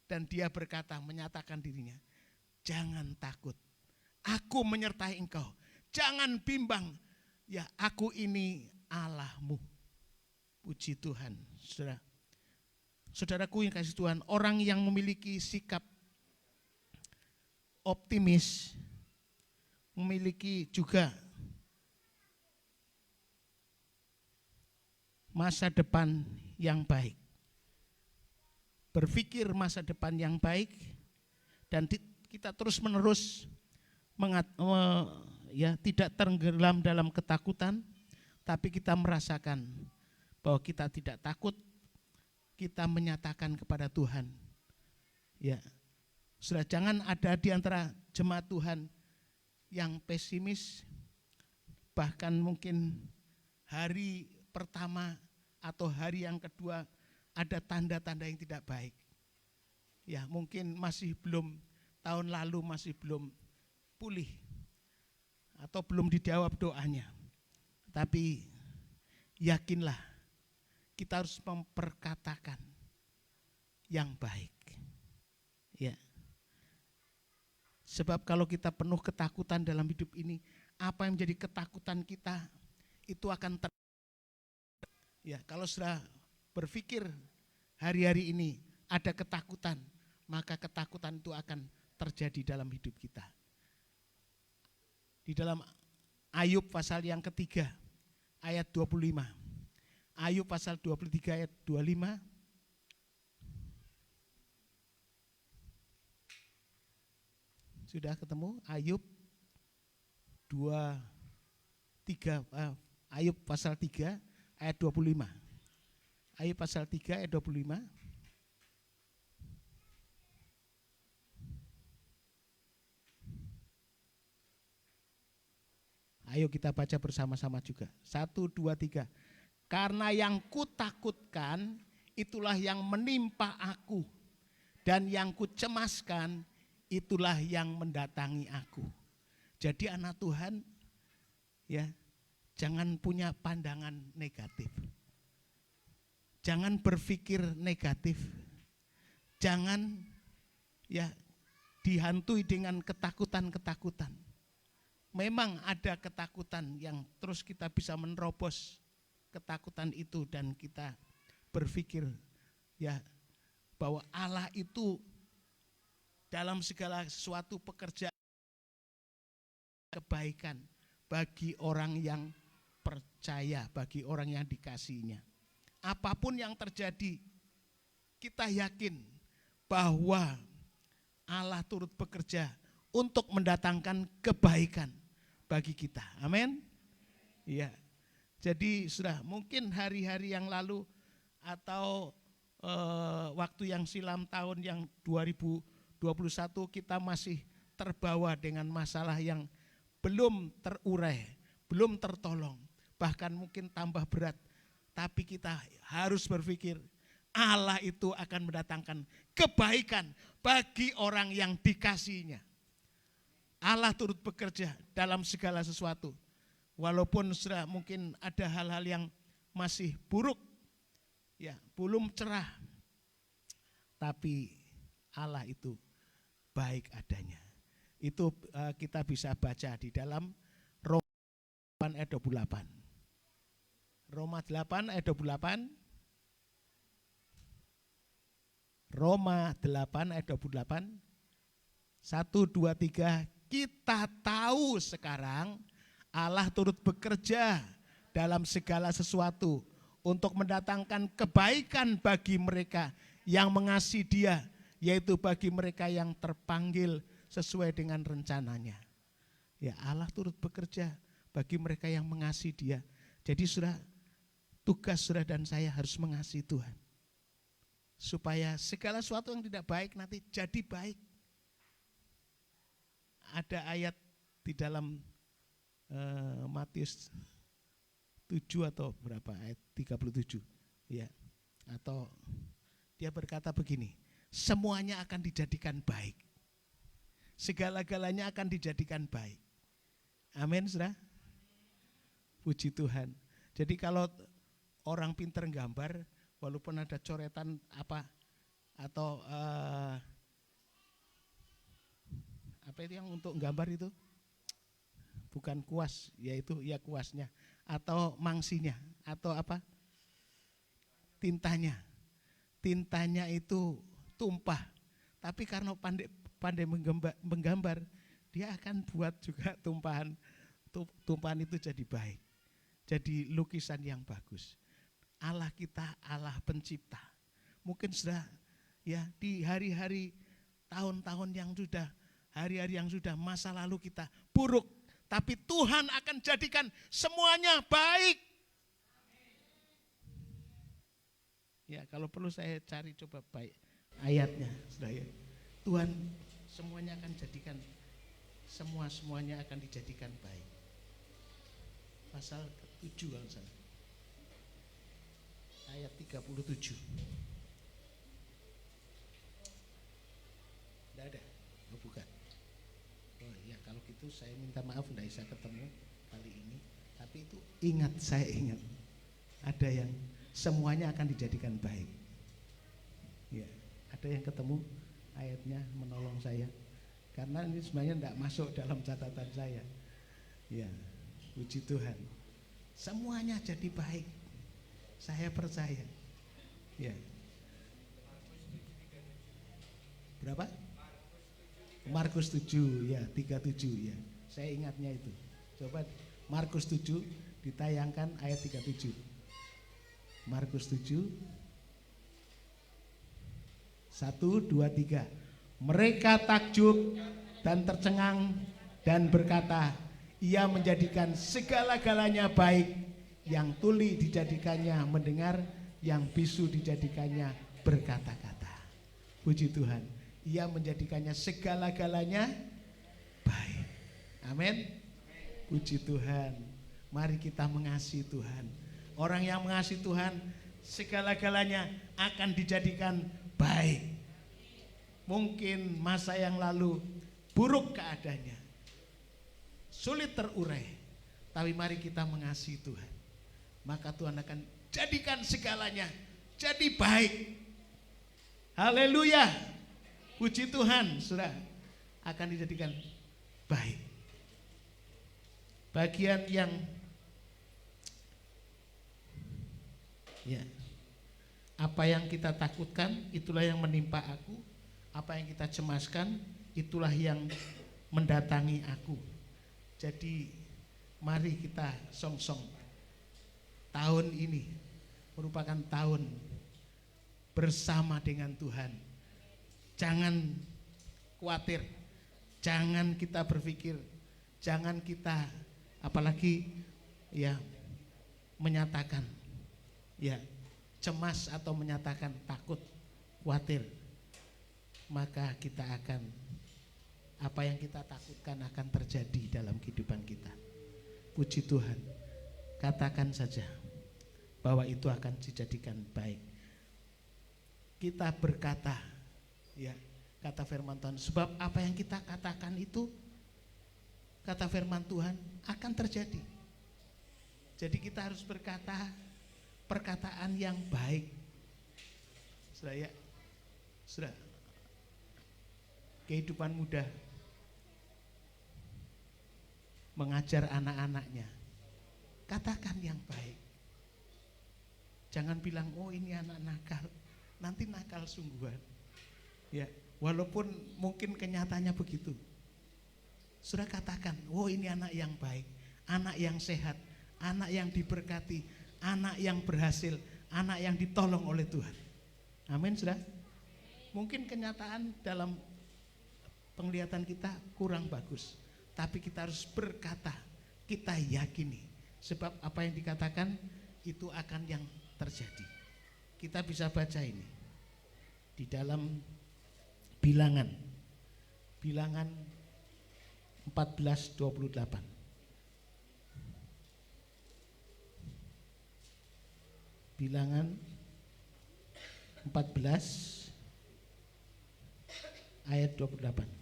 Speaker 5: Dan dia berkata, menyatakan dirinya, jangan takut, aku menyertai engkau, jangan bimbang, ya aku ini Allahmu. Puji Tuhan. Saudara, saudaraku yang kasih Tuhan, orang yang memiliki sikap optimis, memiliki juga masa depan yang baik. Berpikir masa depan yang baik dan kita terus-menerus tidak tenggelam dalam ketakutan, tapi kita merasakan bahwa kita tidak takut, kita menyatakan kepada Tuhan. Ya, sudah jangan ada di antara jemaat Tuhan yang pesimis, bahkan mungkin hari pertama atau hari yang kedua ada tanda-tanda yang tidak baik. Ya, mungkin masih belum, tahun lalu masih belum pulih atau belum dijawab doanya. Tapi yakinlah, kita harus memperkatakan yang baik. Ya. Sebab kalau kita penuh ketakutan dalam hidup ini, apa yang menjadi ketakutan kita itu akan ya, kalau sudah berpikir hari-hari ini ada ketakutan, maka ketakutan itu akan terjadi dalam hidup kita. Di dalam Ayub pasal yang ketiga ayat 25. Ayub pasal 23 ayat 25. Sudah ketemu? Ayub 3 Ayub pasal 3 ayat 25. Ayub pasal 3 ayat 25. Ayo kita baca bersama-sama juga. 1, 2, 3. Karena yang kutakutkan itulah yang menimpa aku, dan yang kucemaskan itulah yang mendatangi aku. Jadi anak Tuhan, ya, jangan punya pandangan negatif. Jangan berpikir negatif. Jangan ya dihantui dengan ketakutan-ketakutan. Memang ada ketakutan yang terus kita bisa menerobos ketakutan itu dan kita berpikir ya bahwa Allah itu dalam segala sesuatu pekerjaan kebaikan bagi orang yang percaya, bagi orang yang dikasihinya. Apapun yang terjadi, kita yakin bahwa Allah turut bekerja untuk mendatangkan kebaikan bagi kita. Amin. Iya. Jadi sudah mungkin hari-hari yang lalu atau waktu yang silam tahun yang 2021 kita masih terbawa dengan masalah yang belum terurai, belum tertolong, bahkan mungkin tambah berat. Tapi kita harus berpikir Allah itu akan mendatangkan kebaikan bagi orang yang dikasihinya. Allah turut bekerja dalam segala sesuatu. Walaupun sudah mungkin ada hal-hal yang masih buruk, ya belum cerah. Tapi Allah itu baik adanya. Itu kita bisa baca di dalam Roma 8 ayat 28. Roma 8 ayat 28. Roma 8 ayat 28. 1, 2, 3. Kita tahu sekarang Allah turut bekerja dalam segala sesuatu untuk mendatangkan kebaikan bagi mereka yang mengasihi Dia, yaitu bagi mereka yang terpanggil sesuai dengan rencananya. Ya, Allah turut bekerja bagi mereka yang mengasihi Dia. Jadi tugas saudara dan saya harus mengasihi Tuhan. Supaya segala sesuatu yang tidak baik nanti jadi baik. Ada ayat di dalam Matius 7 atau berapa ayat 37 ya. Atau dia berkata begini, semuanya akan dijadikan baik. Segala-galanya akan dijadikan baik. Amin, Saudara. Puji Tuhan. Jadi kalau orang pintar gambar, walaupun ada coretan apa atau apa itu yang untuk gambar itu? Bukan kuas, yaitu ya kuasnya atau mangsinya atau apa? Tintanya. Tintanya itu tumpah. Tapi karena pandai menggambar, dia akan buat juga tumpahan itu jadi baik. Jadi lukisan yang bagus. Allah kita Allah pencipta. Mungkin sudah ya di hari-hari tahun-tahun yang sudah, hari-hari yang sudah masa lalu kita buruk, tapi Tuhan akan jadikan semuanya baik. Ya, kalau perlu saya cari coba baik ayatnya, sudah ya. Tuhan semuanya akan jadikan, semuanya akan dijadikan baik. Pasal 7 kalau salah. Ayat 37. Tidak ada? Oh, bukan. Oh ya, kalau gitu saya minta maaf tidak bisa ketemu kali ini. Tapi itu ingat, saya ingat. Ada yang semuanya akan dijadikan baik. Ya, ada yang ketemu ayatnya menolong saya. Karena ini sebenarnya tidak masuk dalam catatan saya. Ya, puji Tuhan. Semuanya jadi baik. Saya percaya. Ya. Berapa? Markus 7 ya, 37 ya. Saya ingatnya itu. Coba Markus 7 ditayangkan ayat 37. Markus 7 1, 2, 3. Mereka takjub dan tercengang dan berkata, ia menjadikan segala-galanya baik. Yang tuli dijadikannya mendengar, yang bisu dijadikannya berkata-kata. Puji Tuhan, ia menjadikannya segala-galanya baik. Amin. Puji Tuhan. Mari kita mengasihi Tuhan. Orang yang mengasihi Tuhan, segala-galanya akan dijadikan baik. Mungkin masa yang lalu buruk keadaannya, sulit terurai, tapi mari kita mengasihi Tuhan. Maka Tuhan akan jadikan segalanya jadi baik. Haleluya. Puji Tuhan, saudara, akan dijadikan baik. Bagian yang ya, apa yang kita takutkan itulah yang menimpa aku. Apa yang kita cemaskan itulah yang mendatangi aku. Jadi mari kita song-song. Tahun ini merupakan tahun bersama dengan Tuhan. Jangan khawatir, jangan kita berpikir, jangan kita apalagi ya menyatakan ya cemas atau menyatakan takut, khawatir. Maka kita akan, apa yang kita takutkan akan terjadi dalam kehidupan kita. Puji Tuhan. Katakan saja bahwa itu akan dijadikan baik. Kita berkata, ya, kata firman Tuhan, sebab apa yang kita katakan itu, kata firman Tuhan, akan terjadi. Jadi kita harus berkata perkataan yang baik. Sudah ya, sudah. Kehidupan muda mengajar anak-anaknya, katakan yang baik. Jangan bilang, oh ini anak nakal, nanti nakal sungguhan. Ya, walaupun mungkin kenyataannya begitu. Sudah katakan, oh ini anak yang baik, anak yang sehat, anak yang diberkati, anak yang berhasil, anak yang ditolong oleh Tuhan. Amin, sudah. Mungkin kenyataan dalam penglihatan kita kurang bagus, tapi kita harus berkata, kita yakini. Sebab apa yang dikatakan itu akan yang terjadi. Kita bisa baca ini di dalam Bilangan 14:28. Bilangan 14 ayat 28.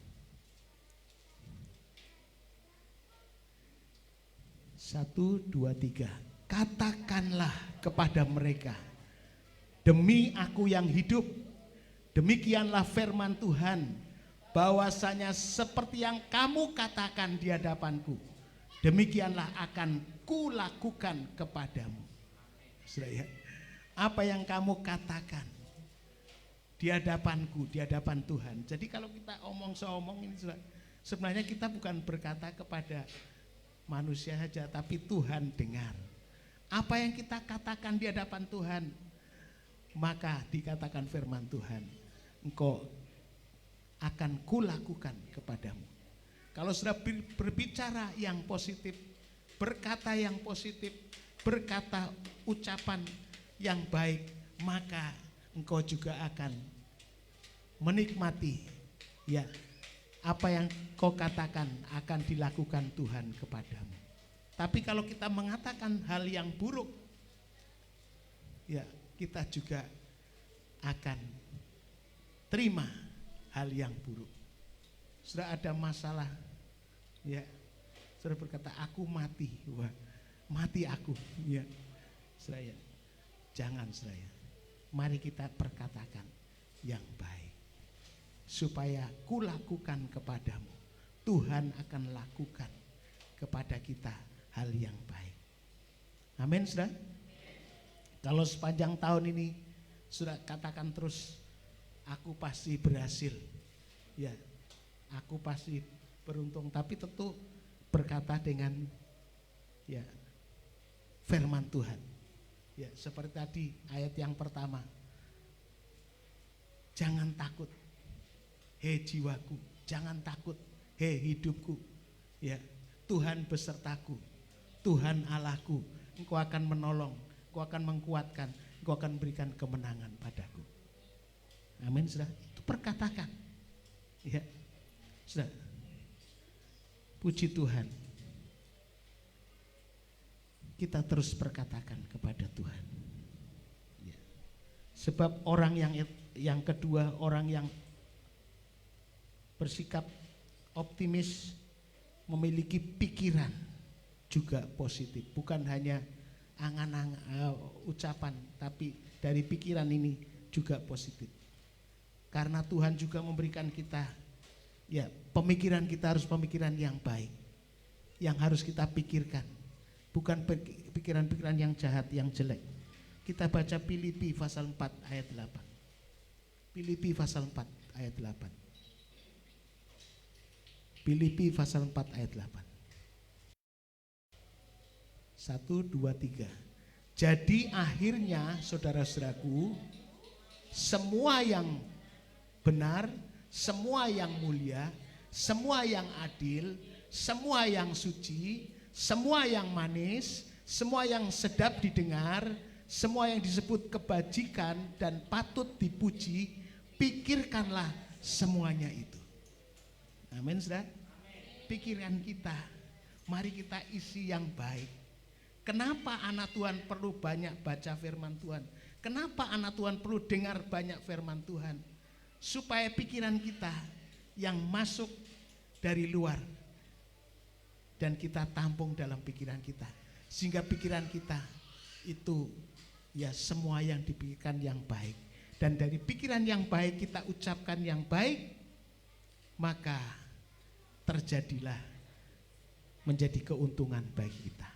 Speaker 5: 1, 2, 3. Katakanlah kepada mereka, demi aku yang hidup, demikianlah firman Tuhan, bahwasanya seperti yang kamu katakan di hadapanku, demikianlah akan kulakukan kepadamu. Sudah ya? Apa yang kamu katakan di hadapanku, di hadapan Tuhan. Jadi kalau kita omong seomong ini sudah, Sebenarnya kita bukan berkata kepada manusia saja, tapi Tuhan dengar. Apa yang kita katakan di hadapan Tuhan, maka dikatakan firman Tuhan, engkau akan kulakukan kepadamu. Kalau sudah berbicara yang positif, berkata yang positif, berkata ucapan yang baik, maka engkau juga akan menikmati ya apa yang kau katakan akan dilakukan Tuhan kepadamu. Tapi kalau kita mengatakan hal yang buruk, ya kita juga akan terima hal yang buruk. Sudah ada masalah, ya sudah berkata aku mati, wah mati aku, ya Seraya. Jangan Seraya. Mari kita perkatakan yang baik, supaya kulakukan kepadamu, Tuhan akan lakukan kepada kita hal yang baik. Amin, saudara. Kalau sepanjang tahun ini sudah katakan terus, aku pasti berhasil, ya, aku pasti beruntung. Tapi tentu berkata dengan ya firman Tuhan. Ya, seperti tadi ayat yang pertama. Jangan takut, hei jiwaku, jangan takut, hei hidupku. Ya, Tuhan besertaku, Tuhan Allahku, engkau akan menolong, engkau akan menguatkan, engkau akan berikan kemenangan padaku. Amin, saudara. Itu perkatakan. Ya, saudara. Puji Tuhan. Kita terus perkatakan kepada Tuhan. Ya. Sebab orang yang kedua, orang yang bersikap optimis, memiliki pikiran juga positif, bukan hanya angan-angan ucapan, tapi dari pikiran ini juga positif. Karena Tuhan juga memberikan kita, ya, pemikiran kita harus pemikiran yang baik, yang harus kita pikirkan, bukan pikiran-pikiran yang jahat, yang jelek. Kita baca Filipi pasal 4 ayat 8. Filipi pasal 4 ayat 8. Filipi pasal 4 ayat 8. 1, 2, 3. Jadi akhirnya saudara-saudaraku, semua yang benar, semua yang mulia, semua yang adil, semua yang suci, semua yang manis, semua yang sedap didengar, semua yang disebut kebajikan dan patut dipuji, pikirkanlah semuanya itu. Amin, saudara. Pikiran kita, mari kita isi yang baik. Kenapa anak Tuhan perlu banyak baca firman Tuhan? Kenapa anak Tuhan perlu dengar banyak firman Tuhan? Supaya pikiran kita yang masuk dari luar dan kita tampung dalam pikiran kita, sehingga pikiran kita itu ya semua yang dipikirkan yang baik, dan dari pikiran yang baik kita ucapkan yang baik, maka terjadilah menjadi keuntungan bagi kita.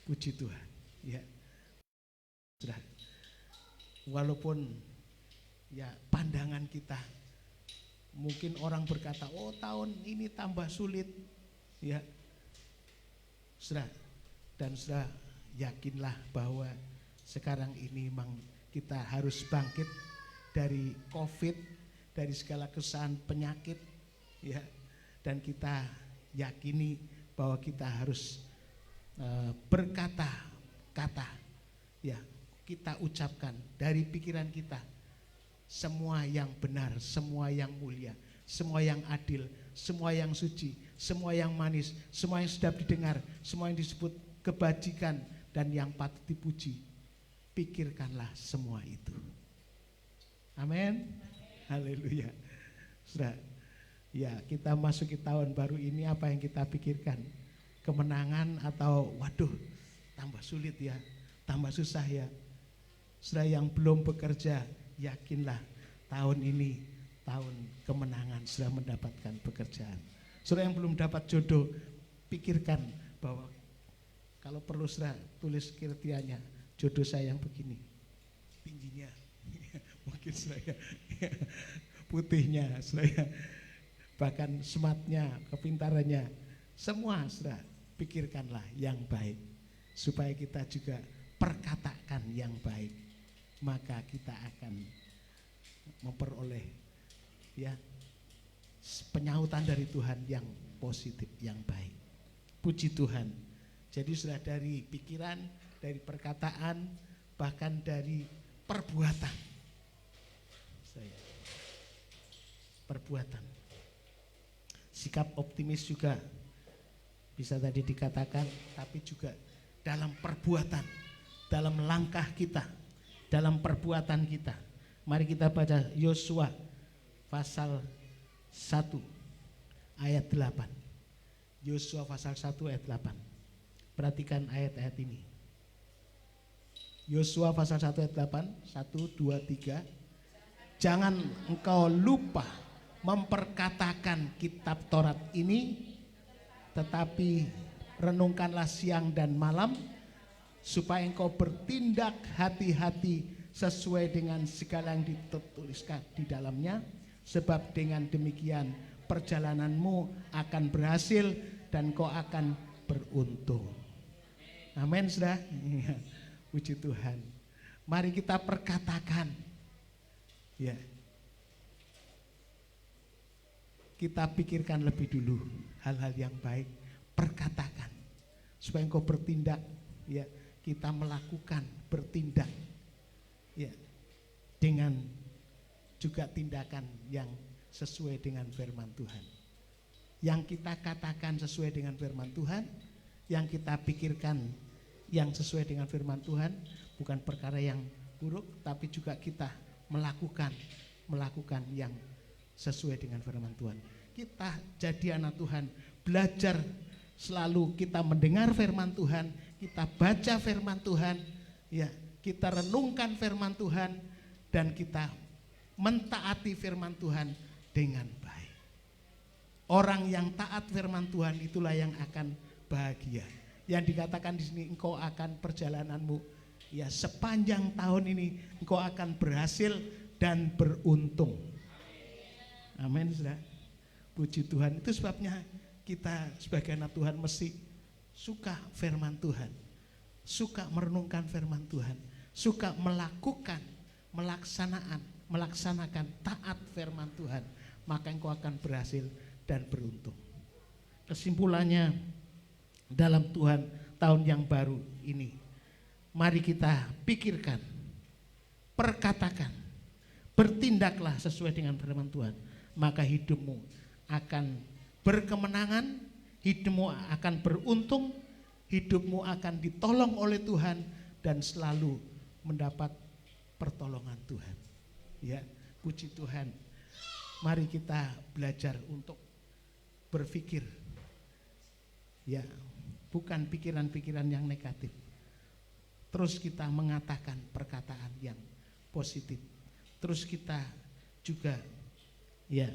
Speaker 5: Puji Tuhan, ya. Sudah. Walaupun ya pandangan kita, mungkin orang berkata, oh tahun ini tambah sulit, ya. Sudah. Dan sudah yakinlah bahwa sekarang ini memang kita harus bangkit dari COVID, dari segala kesusahan penyakit, ya. Dan kita yakini bahwa kita harus berkata-kata, ya, kita ucapkan dari pikiran kita semua yang benar, semua yang mulia, semua yang adil, semua yang suci, semua yang manis, semua yang sedap didengar, semua yang disebut kebajikan dan yang patut dipuji. Pikirkanlah semua itu. Amin. Haleluya. Sudah. Ya, kita masuki tahun baru ini, apa yang kita pikirkan? Kemenangan atau waduh tambah sulit ya, tambah susah ya. Sudah, yang belum bekerja, yakinlah tahun ini tahun kemenangan, sudah mendapatkan pekerjaan. Sudah, yang belum dapat jodoh, pikirkan bahwa kalau perlu sudah tulis kriterianya, jodoh saya yang begini, tingginya mungkin saya putihnya, saya bahkan smartnya, kepintarannya, semua sudah pikirkanlah yang baik supaya kita juga perkatakan yang baik, maka kita akan memperoleh ya penyautan dari Tuhan yang positif, yang baik. Puji Tuhan. Jadi sudah dari pikiran, dari perkataan, bahkan dari perbuatan. Perbuatan. Sikap optimis juga bisa tadi dikatakan, tapi juga dalam perbuatan, dalam langkah kita, dalam perbuatan kita. Mari kita baca Yosua pasal 1 ayat 8. Yosua pasal 1 ayat 8. Perhatikan ayat-ayat ini. Yosua pasal 1 ayat 8, 1, 2, 3. Jangan engkau lupa memperkatakan kitab Taurat ini, tetapi renungkanlah siang dan malam, supaya engkau bertindak hati-hati sesuai dengan segala yang dituliskan di dalamnya, sebab dengan demikian perjalananmu akan berhasil dan kau akan beruntung. Amin, saudara. Puji Tuhan. Mari kita perkatakan, ya. Kita pikirkan lebih dulu hal-hal yang baik, perkatakan supaya engkau bertindak, ya. Kita melakukan, bertindak, ya, dengan juga tindakan yang sesuai dengan firman Tuhan. Yang kita katakan sesuai dengan firman Tuhan, yang kita pikirkan yang sesuai dengan firman Tuhan, bukan perkara yang buruk, tapi juga kita melakukan yang sesuai dengan firman Tuhan. Kita jadi anak Tuhan, belajar selalu kita mendengar firman Tuhan, kita baca firman Tuhan, ya, kita renungkan firman Tuhan, dan kita mentaati firman Tuhan dengan baik. Orang yang taat firman Tuhan itulah yang akan bahagia. Yang dikatakan di sini, engkau akan perjalananmu, ya, sepanjang tahun ini engkau akan berhasil dan beruntung. Amin, saudara. Puji Tuhan. Itu sebabnya kita sebagai anak Tuhan mesti suka firman Tuhan, suka merenungkan firman Tuhan, suka melaksanakan taat firman Tuhan, maka engkau akan berhasil dan beruntung. Kesimpulannya, dalam Tuhan tahun yang baru ini, mari kita pikirkan, perkatakan, bertindaklah sesuai dengan firman Tuhan, maka hidupmu akan berkemenangan, hidupmu akan beruntung, hidupmu akan ditolong oleh Tuhan dan selalu mendapat pertolongan Tuhan. Ya, puji Tuhan. Mari kita belajar untuk berpikir, ya, bukan pikiran-pikiran yang negatif. Terus kita mengatakan perkataan yang positif. Terus kita juga, ya,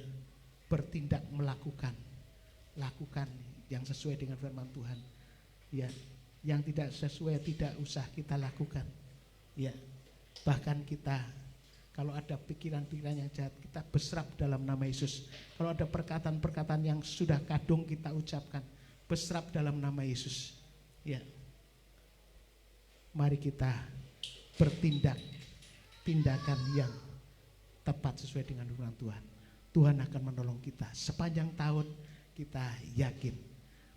Speaker 5: bertindak melakukan yang sesuai dengan firman Tuhan. Ya, yang tidak sesuai tidak usah kita lakukan. Ya, bahkan kita kalau ada pikiran-pikiran yang jahat, kita berserap dalam nama Yesus. Kalau ada perkataan-perkataan yang sudah kadung kita ucapkan, berserap dalam nama Yesus. Ya, mari kita bertindak tindakan yang tepat sesuai dengan firman Tuhan. Tuhan akan menolong kita sepanjang tahun. Kita yakin,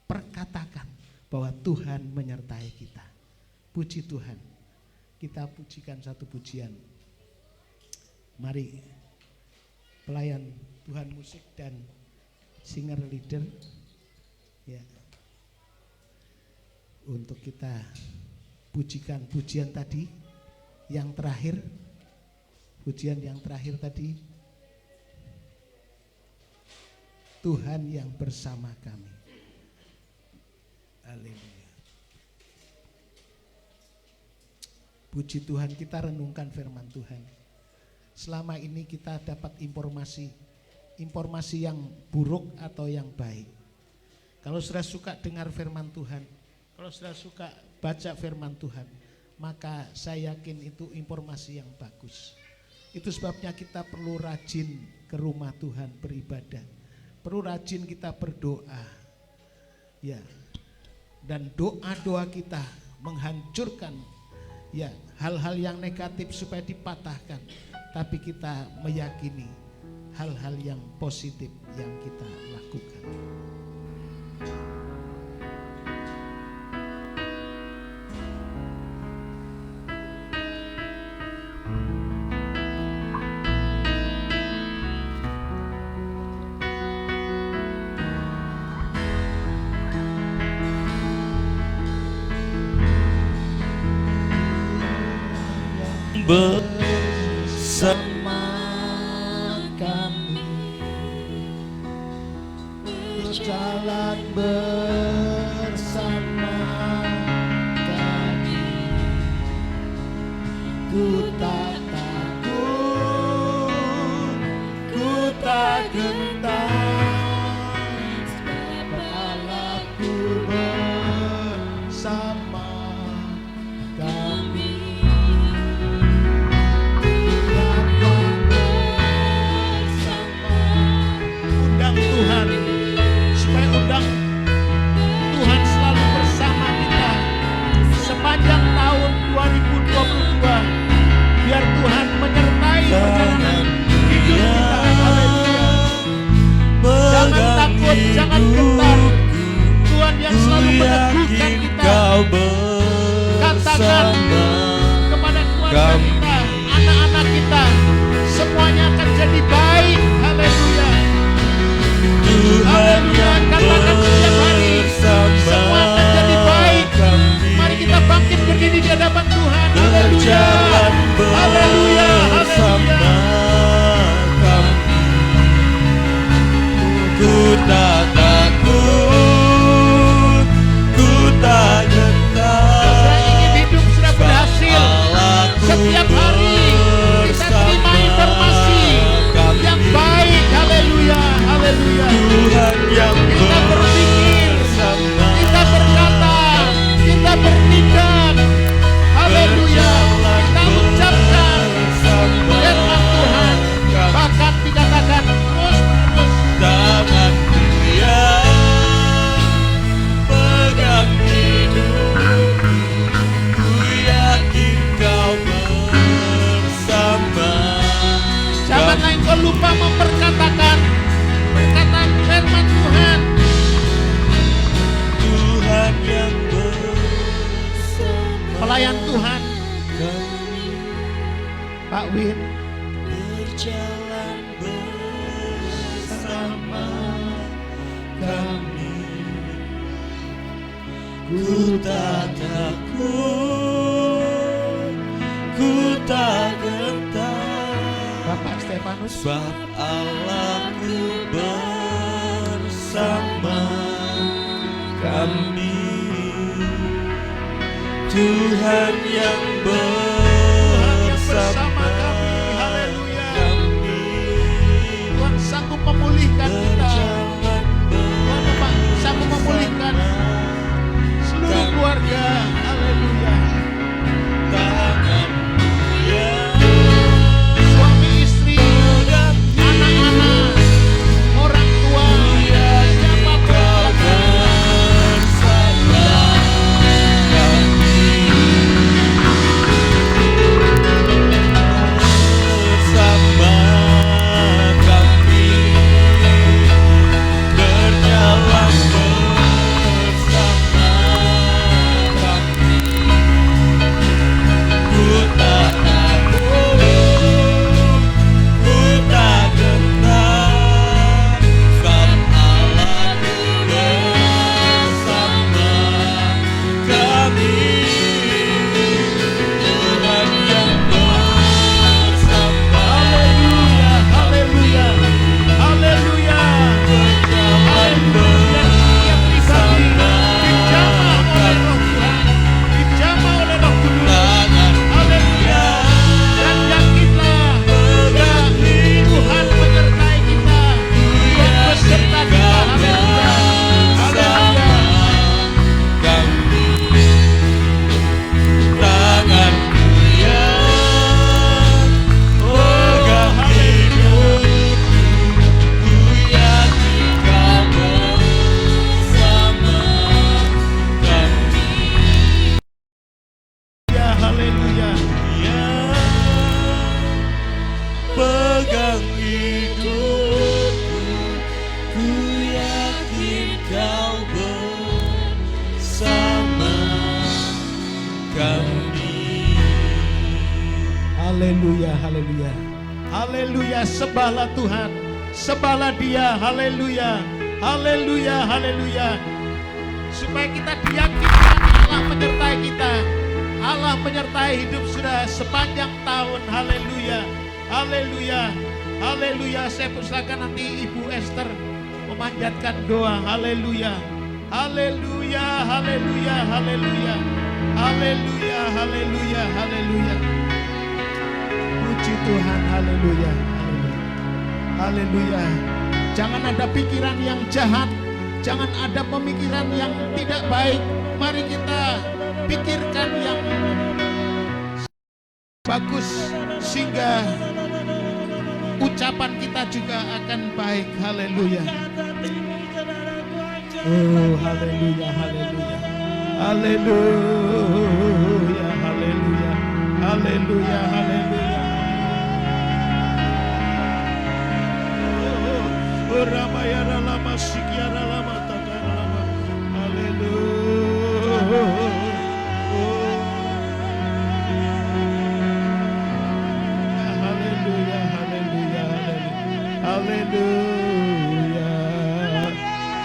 Speaker 5: perkatakan bahwa Tuhan menyertai kita. Puji Tuhan. Kita pujikan satu pujian. Mari pelayan Tuhan musik dan singer leader, ya, untuk kita pujikan pujian tadi yang terakhir, pujian yang terakhir tadi, Tuhan yang bersama kami. Haleluya. Puji Tuhan, kita renungkan firman Tuhan. Selama ini kita dapat informasi yang buruk atau yang baik. Kalau sudah suka dengar firman Tuhan, kalau sudah suka baca firman Tuhan, maka saya yakin itu informasi yang bagus. Itu sebabnya kita perlu rajin ke rumah Tuhan beribadah, perlu rajin kita berdoa. Ya. Dan doa-doa kita menghancurkan ya hal-hal yang negatif supaya dipatahkan. Tapi kita meyakini hal-hal yang positif yang kita lakukan.
Speaker 2: Bersama kami berjalan bersama kami, ku tak takut, ku tak gentar, Allahku bersama kami.
Speaker 5: Tuhan, supaya undang Tuhan selalu bersama kita sepanjang tahun 2022. Biar Tuhan menyertai perjalanan hidup kita. Haleluya. Jangan takut, jangan gentar. Tuhan yang selalu meneguhkan kita. Katakan kepada keluarga kita, anak-anak kita, semuanya akan jadi baik. Haleluya. Haleluya, katakan setiap hari semua akan jadi baik. Mari kita bangkit berdiri di hadapan Tuhan. Haleluya, haleluya, haleluya.
Speaker 2: Ku tak takut, ku tak gentar.
Speaker 5: Saya ingin hidup sudah berhasil. Setiap hari kita terima informasi yang baik. Haleluya, haleluya.
Speaker 2: Tuhan yang
Speaker 5: Kita berpikir, kita berkata, kita bertindak. Haleluya. Kita ucapkan firman Tuhan. Bahkan dikatakan terus-menerus.
Speaker 2: tanganku yang pegang hidupku, ku yakin kau bersama.
Speaker 5: Janganlah engkau lupa memperkatakan perkataan firman Tuhan.
Speaker 2: Tuhan yang bersama
Speaker 5: Pelayan Tuhan
Speaker 2: kami,
Speaker 5: Pak Win,
Speaker 2: berjalan bersama kami. Ku tak takut, ku tak gentar,
Speaker 5: Bapak Stefanus,
Speaker 2: sebab Allahku bersama kami. Tuhan yang bersama
Speaker 5: kami. Haleluya.
Speaker 2: kami.
Speaker 5: Tuhan sanggup memulihkan kita. Tuhan sanggup memulihkan seluruh keluarga. Haleluya.
Speaker 2: Tanganmu yang
Speaker 5: Suami istri, anak-anak, orang tua, siapapun.
Speaker 2: bersama kami.
Speaker 5: haleluya. Haleluya, sembahlah Tuhan. Sembahlah Dia, haleluya. Haleluya, haleluya. Supaya kita diyakinkan Allah menyertai kita. Allah menyertai hidup sudah sepanjang tahun, haleluya. Haleluya, haleluya. Saya persilakan nanti Ibu Esther memanjatkan doa, haleluya. Haleluya, haleluya, haleluya. Haleluya, haleluya, haleluya. Puji Tuhan, haleluya, haleluya. Haleluya. Jangan ada pikiran yang jahat, jangan ada pemikiran yang tidak baik. Mari kita pikirkan yang bagus sehingga ucapan kita juga akan baik. Haleluya. Oh, haleluya, haleluya. Haleluya, haleluya. Haleluya, haleluya. Oh, Ramayana lama sikiara lama takara lama. Haleluya. Haleluya, haleluya, haleluya.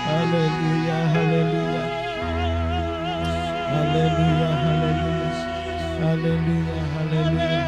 Speaker 5: Haleluya, haleluya. Haleluya, haleluya. Haleluya, haleluya.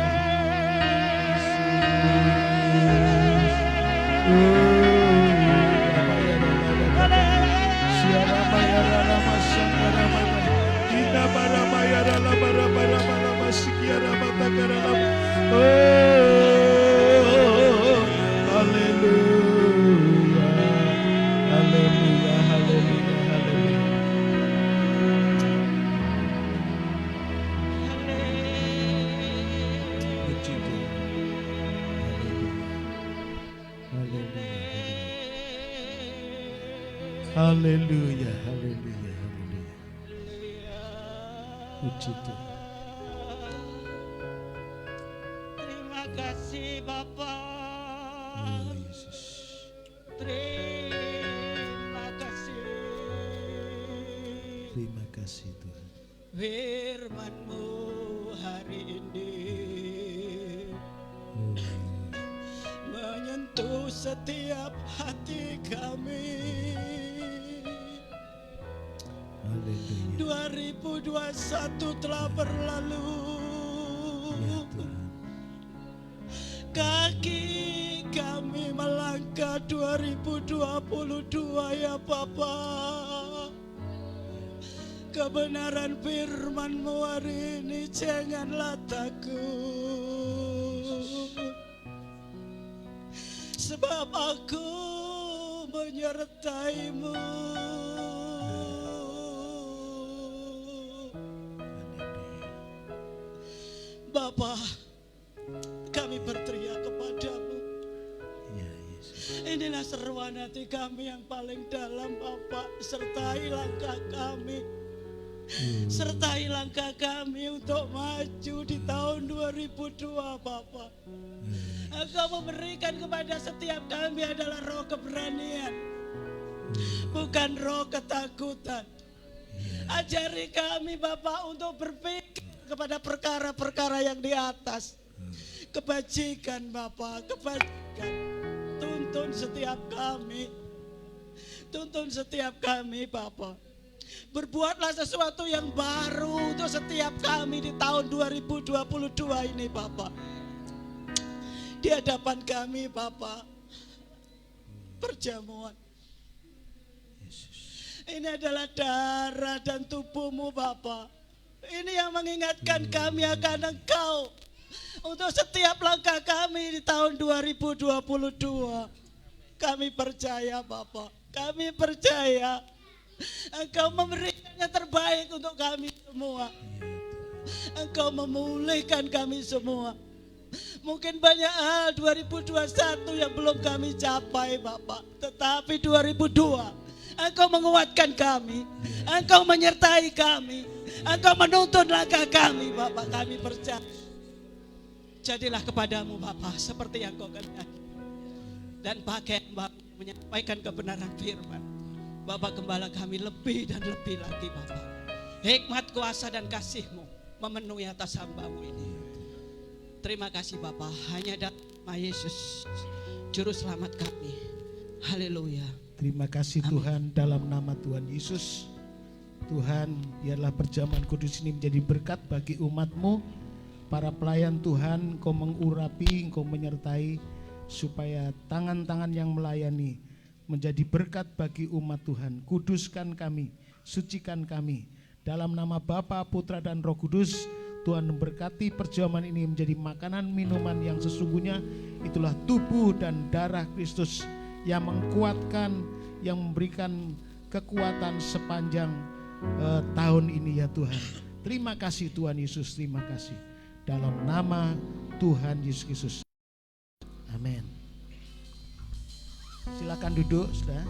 Speaker 5: Haleluya, haleluya, haleluya. Puji Tuhan.
Speaker 2: Terima kasih Bapa.
Speaker 5: Oh, Yesus.
Speaker 2: Terima kasih.
Speaker 5: Terima kasih Tuhan.
Speaker 2: Firman-Mu hari ini menyentuh setiap hati kami.
Speaker 5: Haleluya.
Speaker 2: 2021 telah berlalu.
Speaker 5: Ya Tuhan.
Speaker 2: Kaki kami melangkah 2022 ya Bapa. Kebenaran firman-Mu hari ini janganlah takut. Sebab aku menyertai-Mu. Bapa, kami berteriak kepada-Mu.
Speaker 5: Ya Yesus.
Speaker 2: Inilah seruan hati kami yang paling dalam, Bapa. Sertai langkah kami. Sertai langkah kami untuk maju di tahun 2002, Bapa. Engkau memberikan kepada setiap kami adalah roh keberanian, bukan roh ketakutan. Ajari kami, Bapa, untuk berpikir kepada perkara-perkara yang di atas. Kebajikan, Bapa, kebajikan. Tuntun setiap kami. Tuntun setiap kami, Bapa. Berbuatlah sesuatu yang baru untuk setiap kami di tahun 2022 ini, Bapa. Di hadapan kami, Bapa, perjamuan ini adalah darah dan tubuh-Mu, Bapa. Ini yang mengingatkan kami akan Engkau untuk setiap langkah kami di tahun 2022. Kami percaya, Bapa. Kami percaya Engkau memberikan yang terbaik untuk kami semua. Engkau memulihkan kami semua. Mungkin banyak hal 2021 yang belum kami capai, Bapak. Tetapi 2002 Engkau menguatkan kami. Engkau menyertai kami. Engkau menuntun langkah kami, Bapak. Kami percaya. Jadilah kepadamu, Bapak, seperti yang Kau kehendaki. Dan pakai Bapak menyampaikan kebenaran firman. Bapak, gembala kami lebih dan lebih lagi, Bapak. Hikmat, kuasa dan kasih-Mu memenuhi atas hamba-Mu ini. Terima kasih Bapa, hanya dalam nama Yesus, Juru Selamat kami. Haleluya.
Speaker 5: Terima kasih Tuhan, dalam nama Tuhan Yesus. Tuhan, biarlah perjamuan kudus ini menjadi berkat bagi umat-Mu. Para pelayan Tuhan, Engkau mengurapi, Engkau menyertai, supaya tangan-tangan yang melayani menjadi berkat bagi umat Tuhan. Kuduskan kami, sucikan kami. Dalam nama Bapa, Putra dan Roh Kudus, Tuhan memberkati perjamuan ini menjadi makanan minuman yang sesungguhnya. Itulah tubuh dan darah Kristus yang menguatkan, yang memberikan kekuatan sepanjang tahun ini ya Tuhan. Terima kasih Tuhan Yesus, terima kasih. Dalam nama Tuhan Yesus Kristus. Amin. Silakan duduk, Saudara.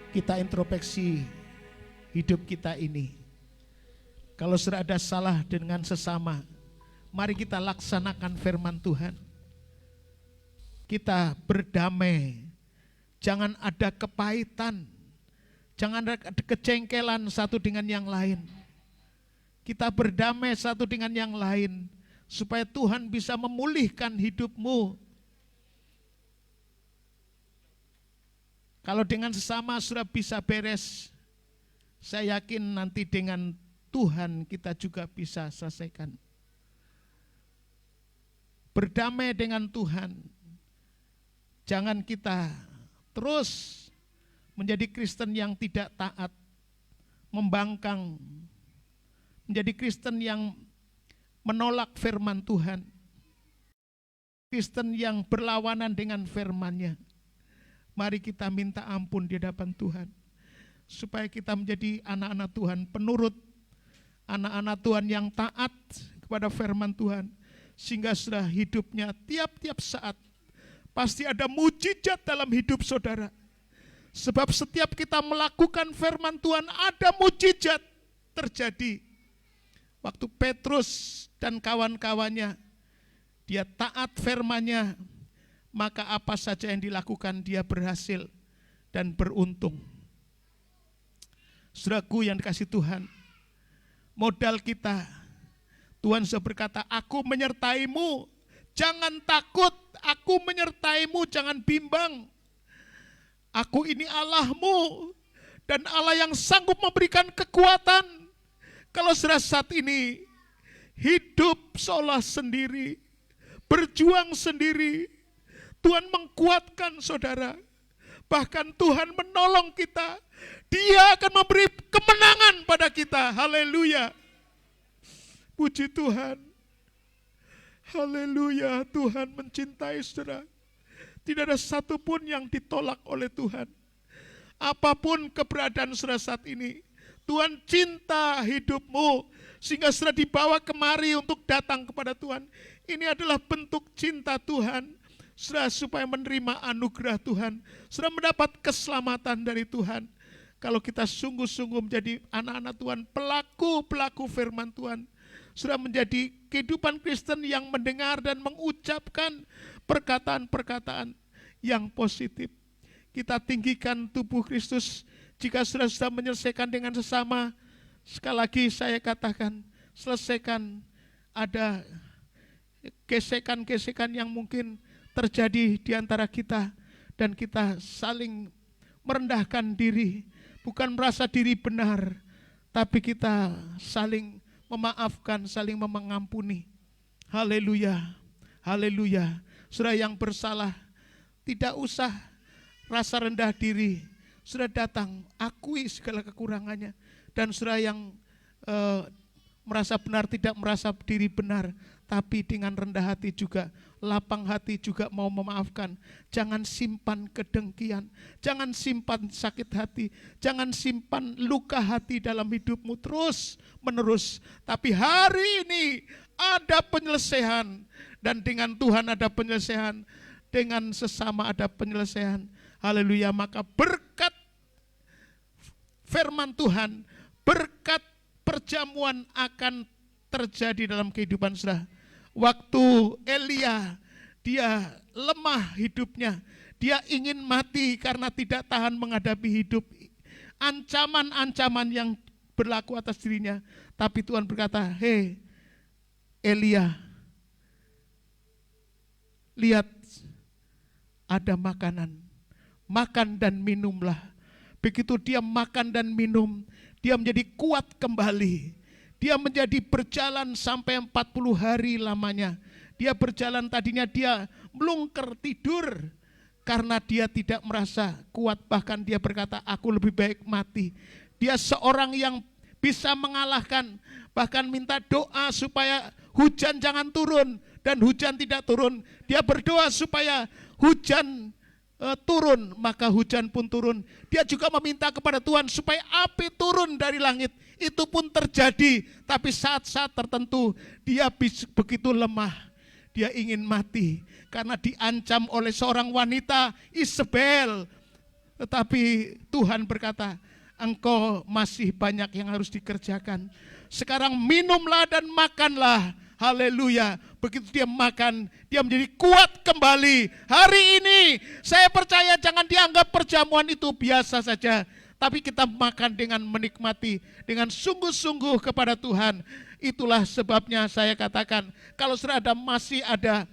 Speaker 5: Kita introspeksi hidup kita ini. Kalau sudah ada salah dengan sesama, Mari kita laksanakan firman Tuhan. Kita berdamai. Jangan ada kepahitan. Jangan ada kejengkelan satu dengan yang lain. Kita berdamai satu dengan yang lain. Supaya Tuhan bisa memulihkan hidupmu. Kalau dengan sesama sudah bisa beres, saya yakin nanti dengan Tuhan kita juga bisa selesaikan. Berdamai dengan Tuhan. Jangan kita terus menjadi Kristen yang tidak taat, membangkang, menjadi Kristen yang menolak firman Tuhan, Kristen yang berlawanan dengan firman-Nya. Mari kita minta ampun di hadapan Tuhan, supaya kita menjadi anak-anak Tuhan, penurut, anak-anak Tuhan yang taat kepada firman Tuhan, sehingga sudah hidupnya tiap-tiap saat pasti ada mujizat dalam hidup saudara. Sebab setiap kita melakukan firman Tuhan ada mujizat terjadi. Waktu Petrus dan kawan-kawannya dia taat firman-Nya, maka apa saja yang dilakukan dia berhasil dan beruntung. Saudaraku yang dikasihi Tuhan, modal kita, Tuhan sudah berkata, aku menyertaimu, jangan takut, aku menyertaimu, jangan bimbang. Aku ini Allahmu, dan Allah yang sanggup memberikan kekuatan. Kalau sudah saat ini, hidup seolah sendiri, berjuang sendiri, Tuhan mengkuatkan saudara. Bahkan Tuhan menolong kita, Dia akan memberi kemenangan pada kita. Haleluya. Puji Tuhan. Haleluya, Tuhan mencintai saudara. Tidak ada satupun yang ditolak oleh Tuhan. Apapun keberadaan saudara saat ini, Tuhan cinta hidupmu, sehingga saudara dibawa kemari untuk datang kepada Tuhan. Ini adalah bentuk cinta Tuhan, saudara, supaya menerima anugerah Tuhan, saudara mendapat keselamatan dari Tuhan. Kalau kita sungguh-sungguh menjadi anak-anak Tuhan, pelaku-pelaku firman Tuhan, sudah menjadi kehidupan Kristen yang mendengar dan mengucapkan perkataan-perkataan yang positif. Kita tinggikan tubuh Kristus. Jika sudah menyelesaikan dengan sesama, sekali lagi saya katakan, selesaikan. Ada gesekan-gesekan yang mungkin terjadi di antara kita, dan kita saling merendahkan diri, bukan merasa diri benar, tapi kita saling memaafkan, saling mengampuni. Haleluya, haleluya. Saudara yang bersalah, tidak usah rasa rendah diri. Saudara datang, akui segala kekurangannya. Dan saudara yang merasa benar, tidak merasa diri benar, tapi dengan rendah hati juga, lapang hati juga mau memaafkan. Jangan simpan kedengkian, jangan simpan sakit hati, jangan simpan luka hati dalam hidupmu terus menerus. Tapi hari ini ada penyelesaian, dan dengan Tuhan ada penyelesaian, dengan sesama ada penyelesaian. Haleluya. Maka berkat firman Tuhan, berkat perjamuan akan terjadi dalam kehidupan saudara. Waktu Elia, dia lemah hidupnya, dia ingin mati karena tidak tahan menghadapi hidup, ancaman-ancaman yang berlaku atas dirinya. Tapi Tuhan berkata, hei Elia, lihat ada makanan, makan dan minumlah. Begitu dia makan dan minum, dia menjadi kuat kembali. Dia menjadi berjalan sampai 40 hari lamanya. Dia berjalan, tadinya dia melungker tidur karena dia tidak merasa kuat. Bahkan dia berkata, aku lebih baik mati. Dia seorang yang bisa mengalahkan, bahkan minta doa supaya hujan jangan turun, dan hujan tidak turun. Dia berdoa supaya hujan turun, maka hujan pun turun. Dia juga meminta kepada Tuhan supaya api turun dari langit. Itu pun terjadi, tapi saat-saat tertentu dia begitu lemah, dia ingin mati karena diancam oleh seorang wanita Isabel. Tetapi Tuhan berkata, engkau masih banyak yang harus dikerjakan. Sekarang minumlah dan makanlah, Haleluya. Begitu dia makan, dia menjadi kuat kembali. Hari ini saya percaya jangan dianggap perjamuan itu biasa saja, tapi kita makan dengan menikmati, dengan sungguh-sungguh kepada Tuhan. Itulah sebabnya saya katakan, kalau masih ada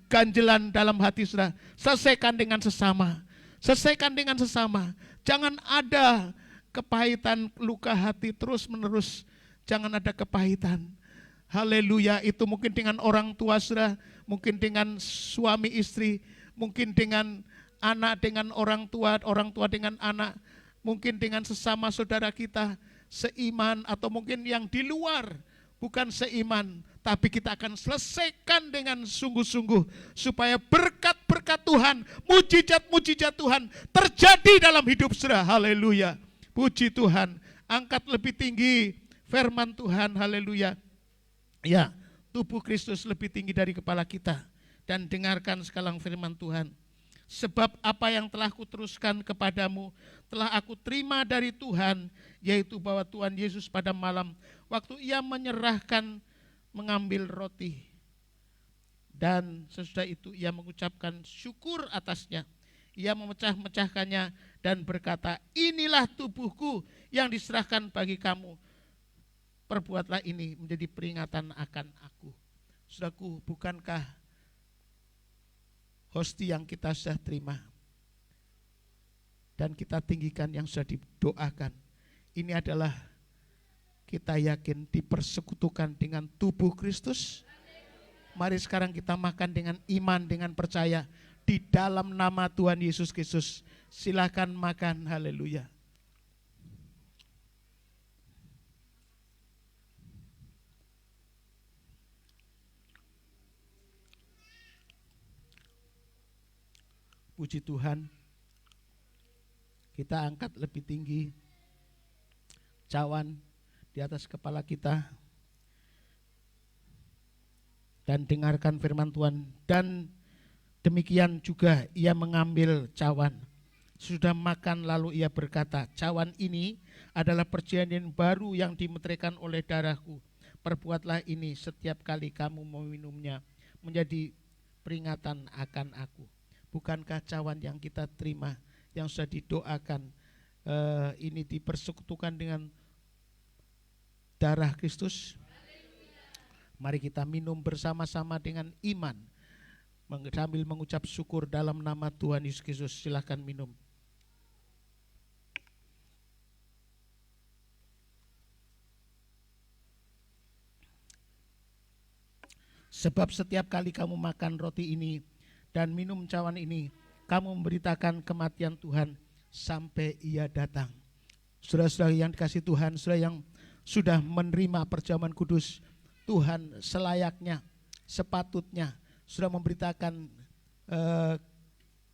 Speaker 5: ganjelan dalam hati saudara, selesaikan dengan sesama. Selesaikan dengan sesama. Jangan ada kepahitan, luka hati terus menerus. Jangan ada kepahitan. Haleluya. Itu mungkin dengan orang tua saudara, mungkin dengan suami istri, mungkin dengan anak dengan orang tua dengan anak, mungkin dengan sesama saudara kita seiman, atau mungkin yang di luar bukan seiman, tapi kita akan selesaikan dengan sungguh-sungguh supaya berkat-berkat Tuhan, mujizat-mujizat Tuhan terjadi dalam hidup saudara. Haleluya. Puji Tuhan. Angkat lebih tinggi firman Tuhan. Haleluya. Ya, tubuh Kristus lebih tinggi dari kepala kita. Dan dengarkan sekarang firman Tuhan. Sebab apa yang telah kuteruskan kepadamu telah aku terima dari Tuhan, yaitu bahwa Tuhan Yesus pada malam waktu ia menyerahkan mengambil roti, dan sesudah itu ia mengucapkan syukur atasnya. Ia memecah-mecahkannya dan berkata, inilah tubuhku yang diserahkan bagi kamu. Perbuatlah ini menjadi peringatan akan aku. Saudaraku, bukankah hosti yang kita sudah terima dan kita tinggikan yang sudah didoakan, ini adalah kita yakin dipersekutukan dengan tubuh Kristus. Mari sekarang kita makan dengan iman, dengan percaya di dalam nama Tuhan Yesus Kristus. Silakan makan. Haleluya. Puji Tuhan. Kita angkat lebih tinggi cawan di atas kepala kita dan dengarkan firman Tuhan. Dan demikian juga ia mengambil cawan. Sudah makan lalu ia berkata, cawan ini adalah perjanjian baru yang dimeteraikan oleh darahku. Perbuatlah ini setiap kali kamu meminumnya menjadi peringatan akan aku. Bukankah cawan yang kita terima, yang sudah didoakan, ini dipersekutukan dengan darah Kristus? Mari kita minum bersama-sama dengan iman, sambil mengucap syukur dalam nama Tuhan Yesus Kristus. Silakan minum. Sebab setiap kali kamu makan roti ini dan minum cawan ini, kamu memberitakan kematian Tuhan sampai ia datang. Saudara-saudara yang dikasihi Tuhan, saudara yang sudah menerima perjamuan kudus, Tuhan selayaknya, sepatutnya sudah memberitakan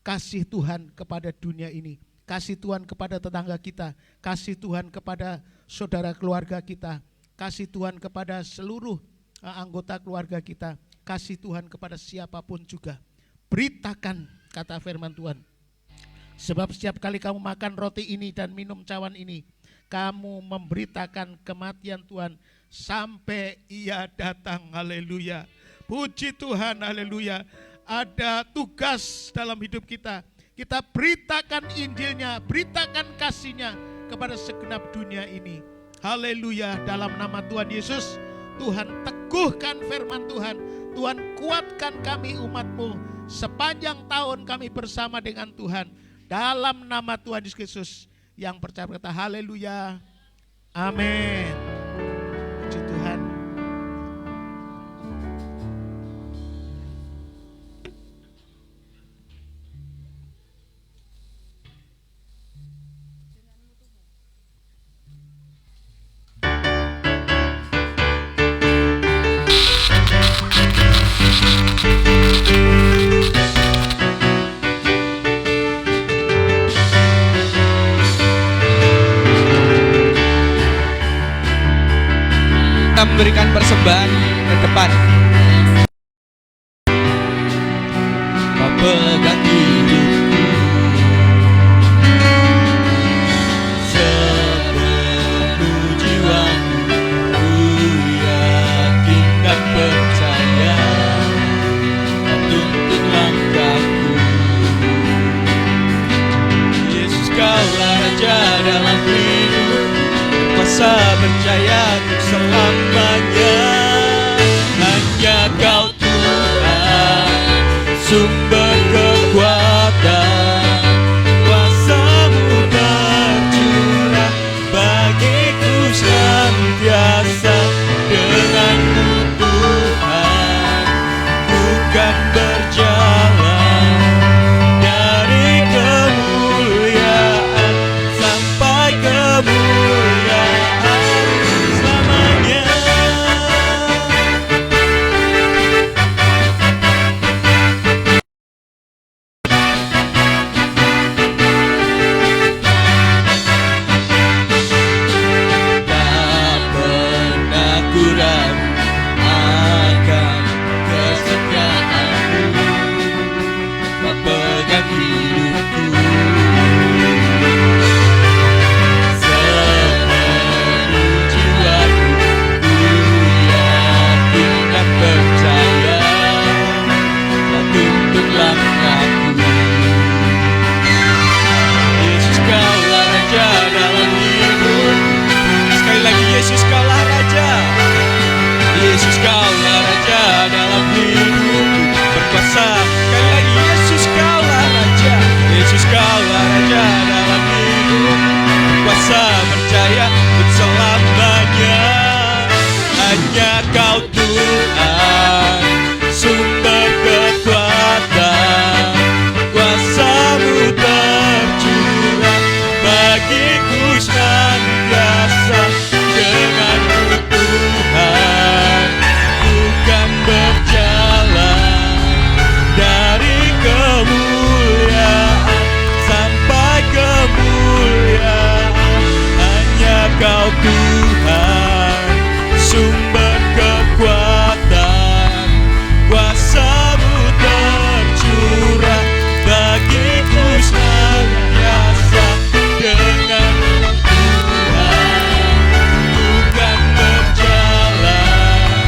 Speaker 5: kasih Tuhan kepada dunia ini, kasih Tuhan kepada tetangga kita, kasih Tuhan kepada saudara keluarga kita, kasih Tuhan kepada seluruh anggota keluarga kita, kasih Tuhan kepada siapapun juga. Beritakan, kata firman Tuhan. Sebab setiap kali kamu makan roti ini dan minum cawan ini, kamu memberitakan kematian Tuhan sampai ia datang. Haleluya. Puji Tuhan, haleluya. Ada tugas dalam hidup kita. Kita beritakan Injilnya, beritakan kasihnya kepada segenap dunia ini. Haleluya. Dalam nama Tuhan Yesus, Tuhan teguhkan firman Tuhan. Tuhan kuatkan kami umat-Mu. Sepanjang tahun kami bersama dengan Tuhan. Dalam nama Tuhan Yesus Kristus, yang percaya berkata haleluya. Amin. Puji Tuhan.
Speaker 1: Kita memberikan persembahan ke depan. Kau pegang hidupku sepenuh jiwaku, ku yakin kuasa percaya untuk selamanya. Hanya Kau Tuhan, sumber kekuatan, kuasa-Mu tercurah bagiku senantiasa. Dengan-Mu Tuhan, ku kan berjalan dari kemuliaan sampai kemuliaan selamanya. Tak pernah ku ragu akan kesetiaan-Mu, Kau pegang hidupku. Sepenuh jiwaku ku yakin dan percaya Kau tuntun langkahku. Yesus, Kaulah Raja dalam hidup. Sekali lagi, Yesus, Kaulah Raja. Yesus, Kaulah Raja dalam hidupku, berkuasa. Sekali lagi, Yesus, Kaulah Raja. Yesus, Kaulah Raja dalam hidupku, berkuasa percaya untuk selamanya. Hanya Kau Tuhan, sumber kekuatan, kuasa-Mu tercurah bagiku senantiasa. Dengan-Mu Tuhan, ku kan berjalan dari kemuliaan sampai kemuliaan. Hanya Kau Tuhan, sumber kekuatan, kuasa-Mu tercurah bagiku senantiasa. Dengan-Mu Tuhan, ku kan berjalan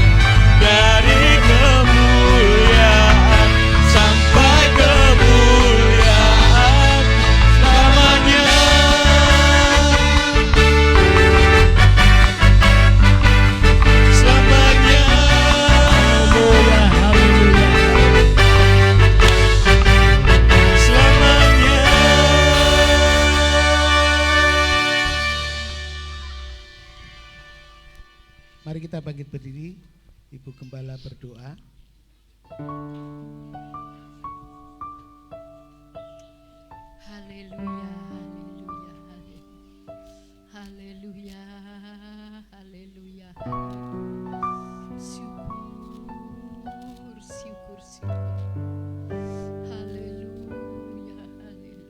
Speaker 1: dari kemuliaan sampai kemuliaan selamanya. Selamanya.
Speaker 5: Haleluya, haleluya.
Speaker 1: Selamanya.
Speaker 5: Mari kita bangkit berdiri, Ibu Gembala berdoa.
Speaker 7: Haleluya, haleluya, haleluya, haleluya, haleluya. Syukur, syukur, syukur. Haleluya, haleluya,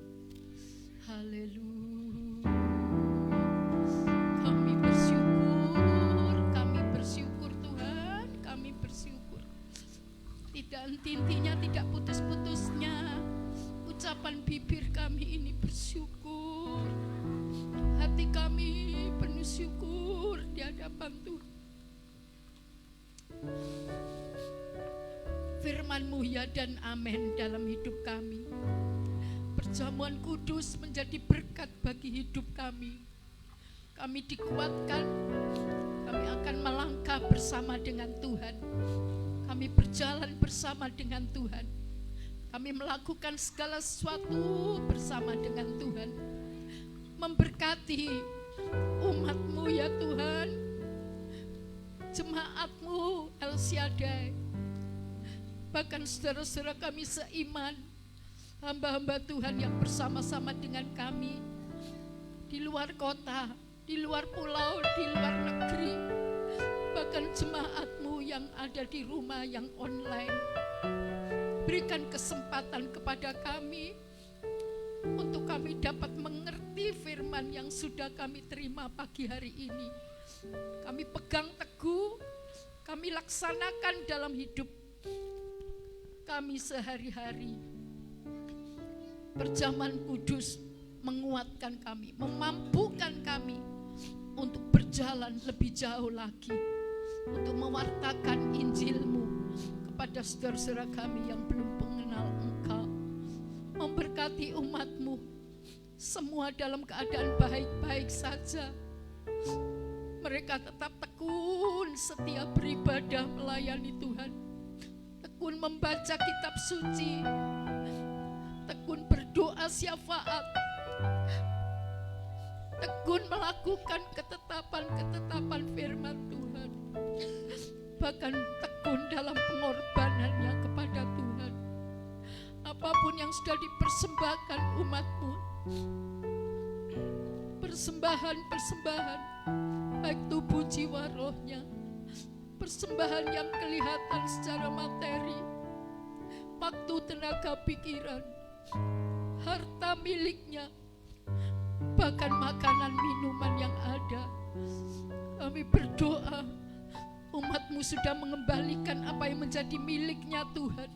Speaker 7: haleluya. Kami bersyukur Tuhan, kami bersyukur. Tidak henti-hentinya, tidak putus-putusnya ucapan bibir kami ini bersyukur. Hati kami penuh syukur di hadapan Tuhan. Firman-Mu ya dan amin dalam hidup kami. Perjamuan kudus menjadi berkat bagi hidup kami. Kami dikuatkan, kami akan melangkah bersama dengan Tuhan. Kami berjalan bersama dengan Tuhan. Kami melakukan segala sesuatu bersama dengan Tuhan. Memberkati umat-Mu ya Tuhan, jemaat-Mu El Shaddai, bahkan saudara-saudara kami seiman, hamba-hamba Tuhan yang bersama-sama dengan kami di luar kota, di luar pulau, di luar negeri, bahkan jemaat-Mu yang ada di rumah yang online. Berikan kesempatan kepada kami untuk kami dapat mengerti firman yang sudah kami terima pagi hari ini. Kami pegang teguh, kami laksanakan dalam hidup kami sehari-hari. Perjamuan kudus menguatkan kami, memampukan kami untuk berjalan lebih jauh lagi, untuk mewartakan Injil-Mu kepada saudara-saudara kami yang belum mengenal Engkau. Memberkati umat-Mu semua dalam keadaan baik-baik saja. mereka tetap tekun setiap beribadah melayani Tuhan, tekun membaca kitab suci, tekun berdoa syafaat, tekun melakukan ketetapan-ketetapan firman Tuhan, bahkan tekun dalam pengorbanannya kepada Tuhan. Apapun yang sudah dipersembahkan umat-Mu, persembahan-persembahan, baik tubuh, jiwa, rohnya, persembahan yang kelihatan secara materi, waktu, tenaga, pikiran, harta miliknya, bahkan makanan minuman yang ada. Kami berdoa umat-Mu sudah mengembalikan apa yang menjadi miliknya Tuhan.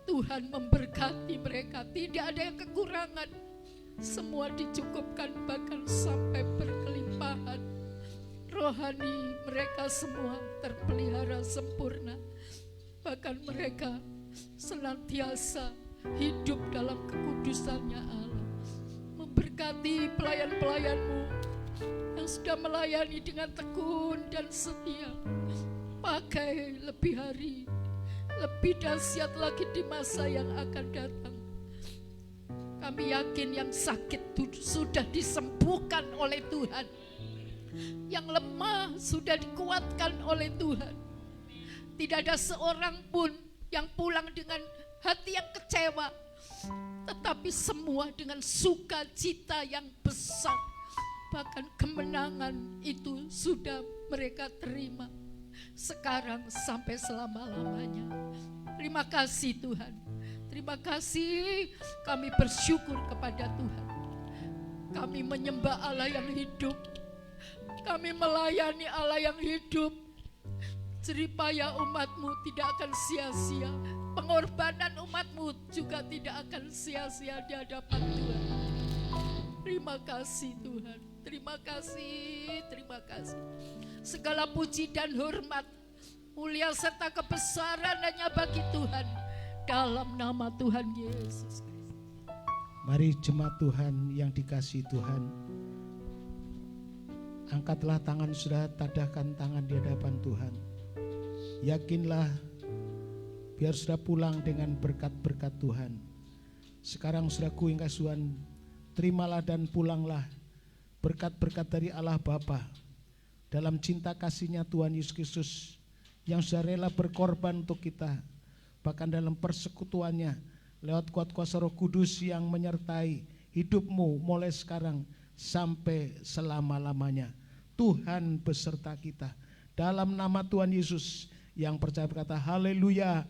Speaker 7: Tuhan memberkati mereka, tidak ada yang kekurangan, semua dicukupkan bahkan sampai berkelimpahan. Rohani mereka semua terpelihara sempurna, bahkan mereka senantiasa hidup dalam kekudusannya Allah. Memberkati pelayan-pelayan-Mu yang sudah melayani dengan tekun dan setia, pakai lebih hari, lebih dahsyat lagi di masa yang akan datang. Kami yakin yang sakit sudah disembuhkan oleh Tuhan, yang lemah sudah dikuatkan oleh Tuhan. Tidak ada seorang pun yang pulang dengan hati yang kecewa, tetapi semua dengan sukacita yang besar. Bahkan kemenangan itu sudah mereka terima sekarang sampai selama-lamanya. Terima kasih Tuhan. Terima kasih, kami bersyukur kepada Tuhan. Kami menyembah Allah yang hidup. Kami melayani Allah yang hidup. Jeripaya umat-Mu tidak akan sia-sia. Pengorbanan umat-Mu juga tidak akan sia-sia di hadapan Tuhan. Terima kasih Tuhan. Terima kasih, terima kasih. Segala puji dan hormat, mulia serta kebesaran hanya bagi Tuhan, dalam nama Tuhan Yesus Kristus.
Speaker 5: Mari jemaat Tuhan yang dikasihi Tuhan, angkatlah tangan saudara, tadahkan tangan di hadapan Tuhan. Yakinlah, biar saudara pulang dengan berkat-berkat Tuhan. Sekarang saudaraku yang kasih Tuhan, terimalah dan pulanglah berkat-berkat dari Allah Bapa dalam cinta kasih-Nya Tuhan Yesus Kristus yang sudah rela berkorban untuk kita, bahkan dalam persekutuannya lewat kuat kuasa Roh Kudus yang menyertai hidupmu mulai sekarang sampai selama-lamanya. Tuhan beserta kita. Dalam nama Tuhan Yesus yang percaya berkata haleluya,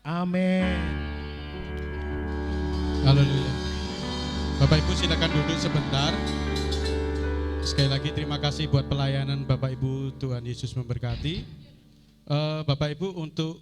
Speaker 5: amin.
Speaker 8: Haleluya. Bapak Ibu silakan duduk sebentar. Sekali lagi terima kasih buat pelayanan Bapak Ibu, Tuhan Yesus memberkati. Bapak Ibu, untuk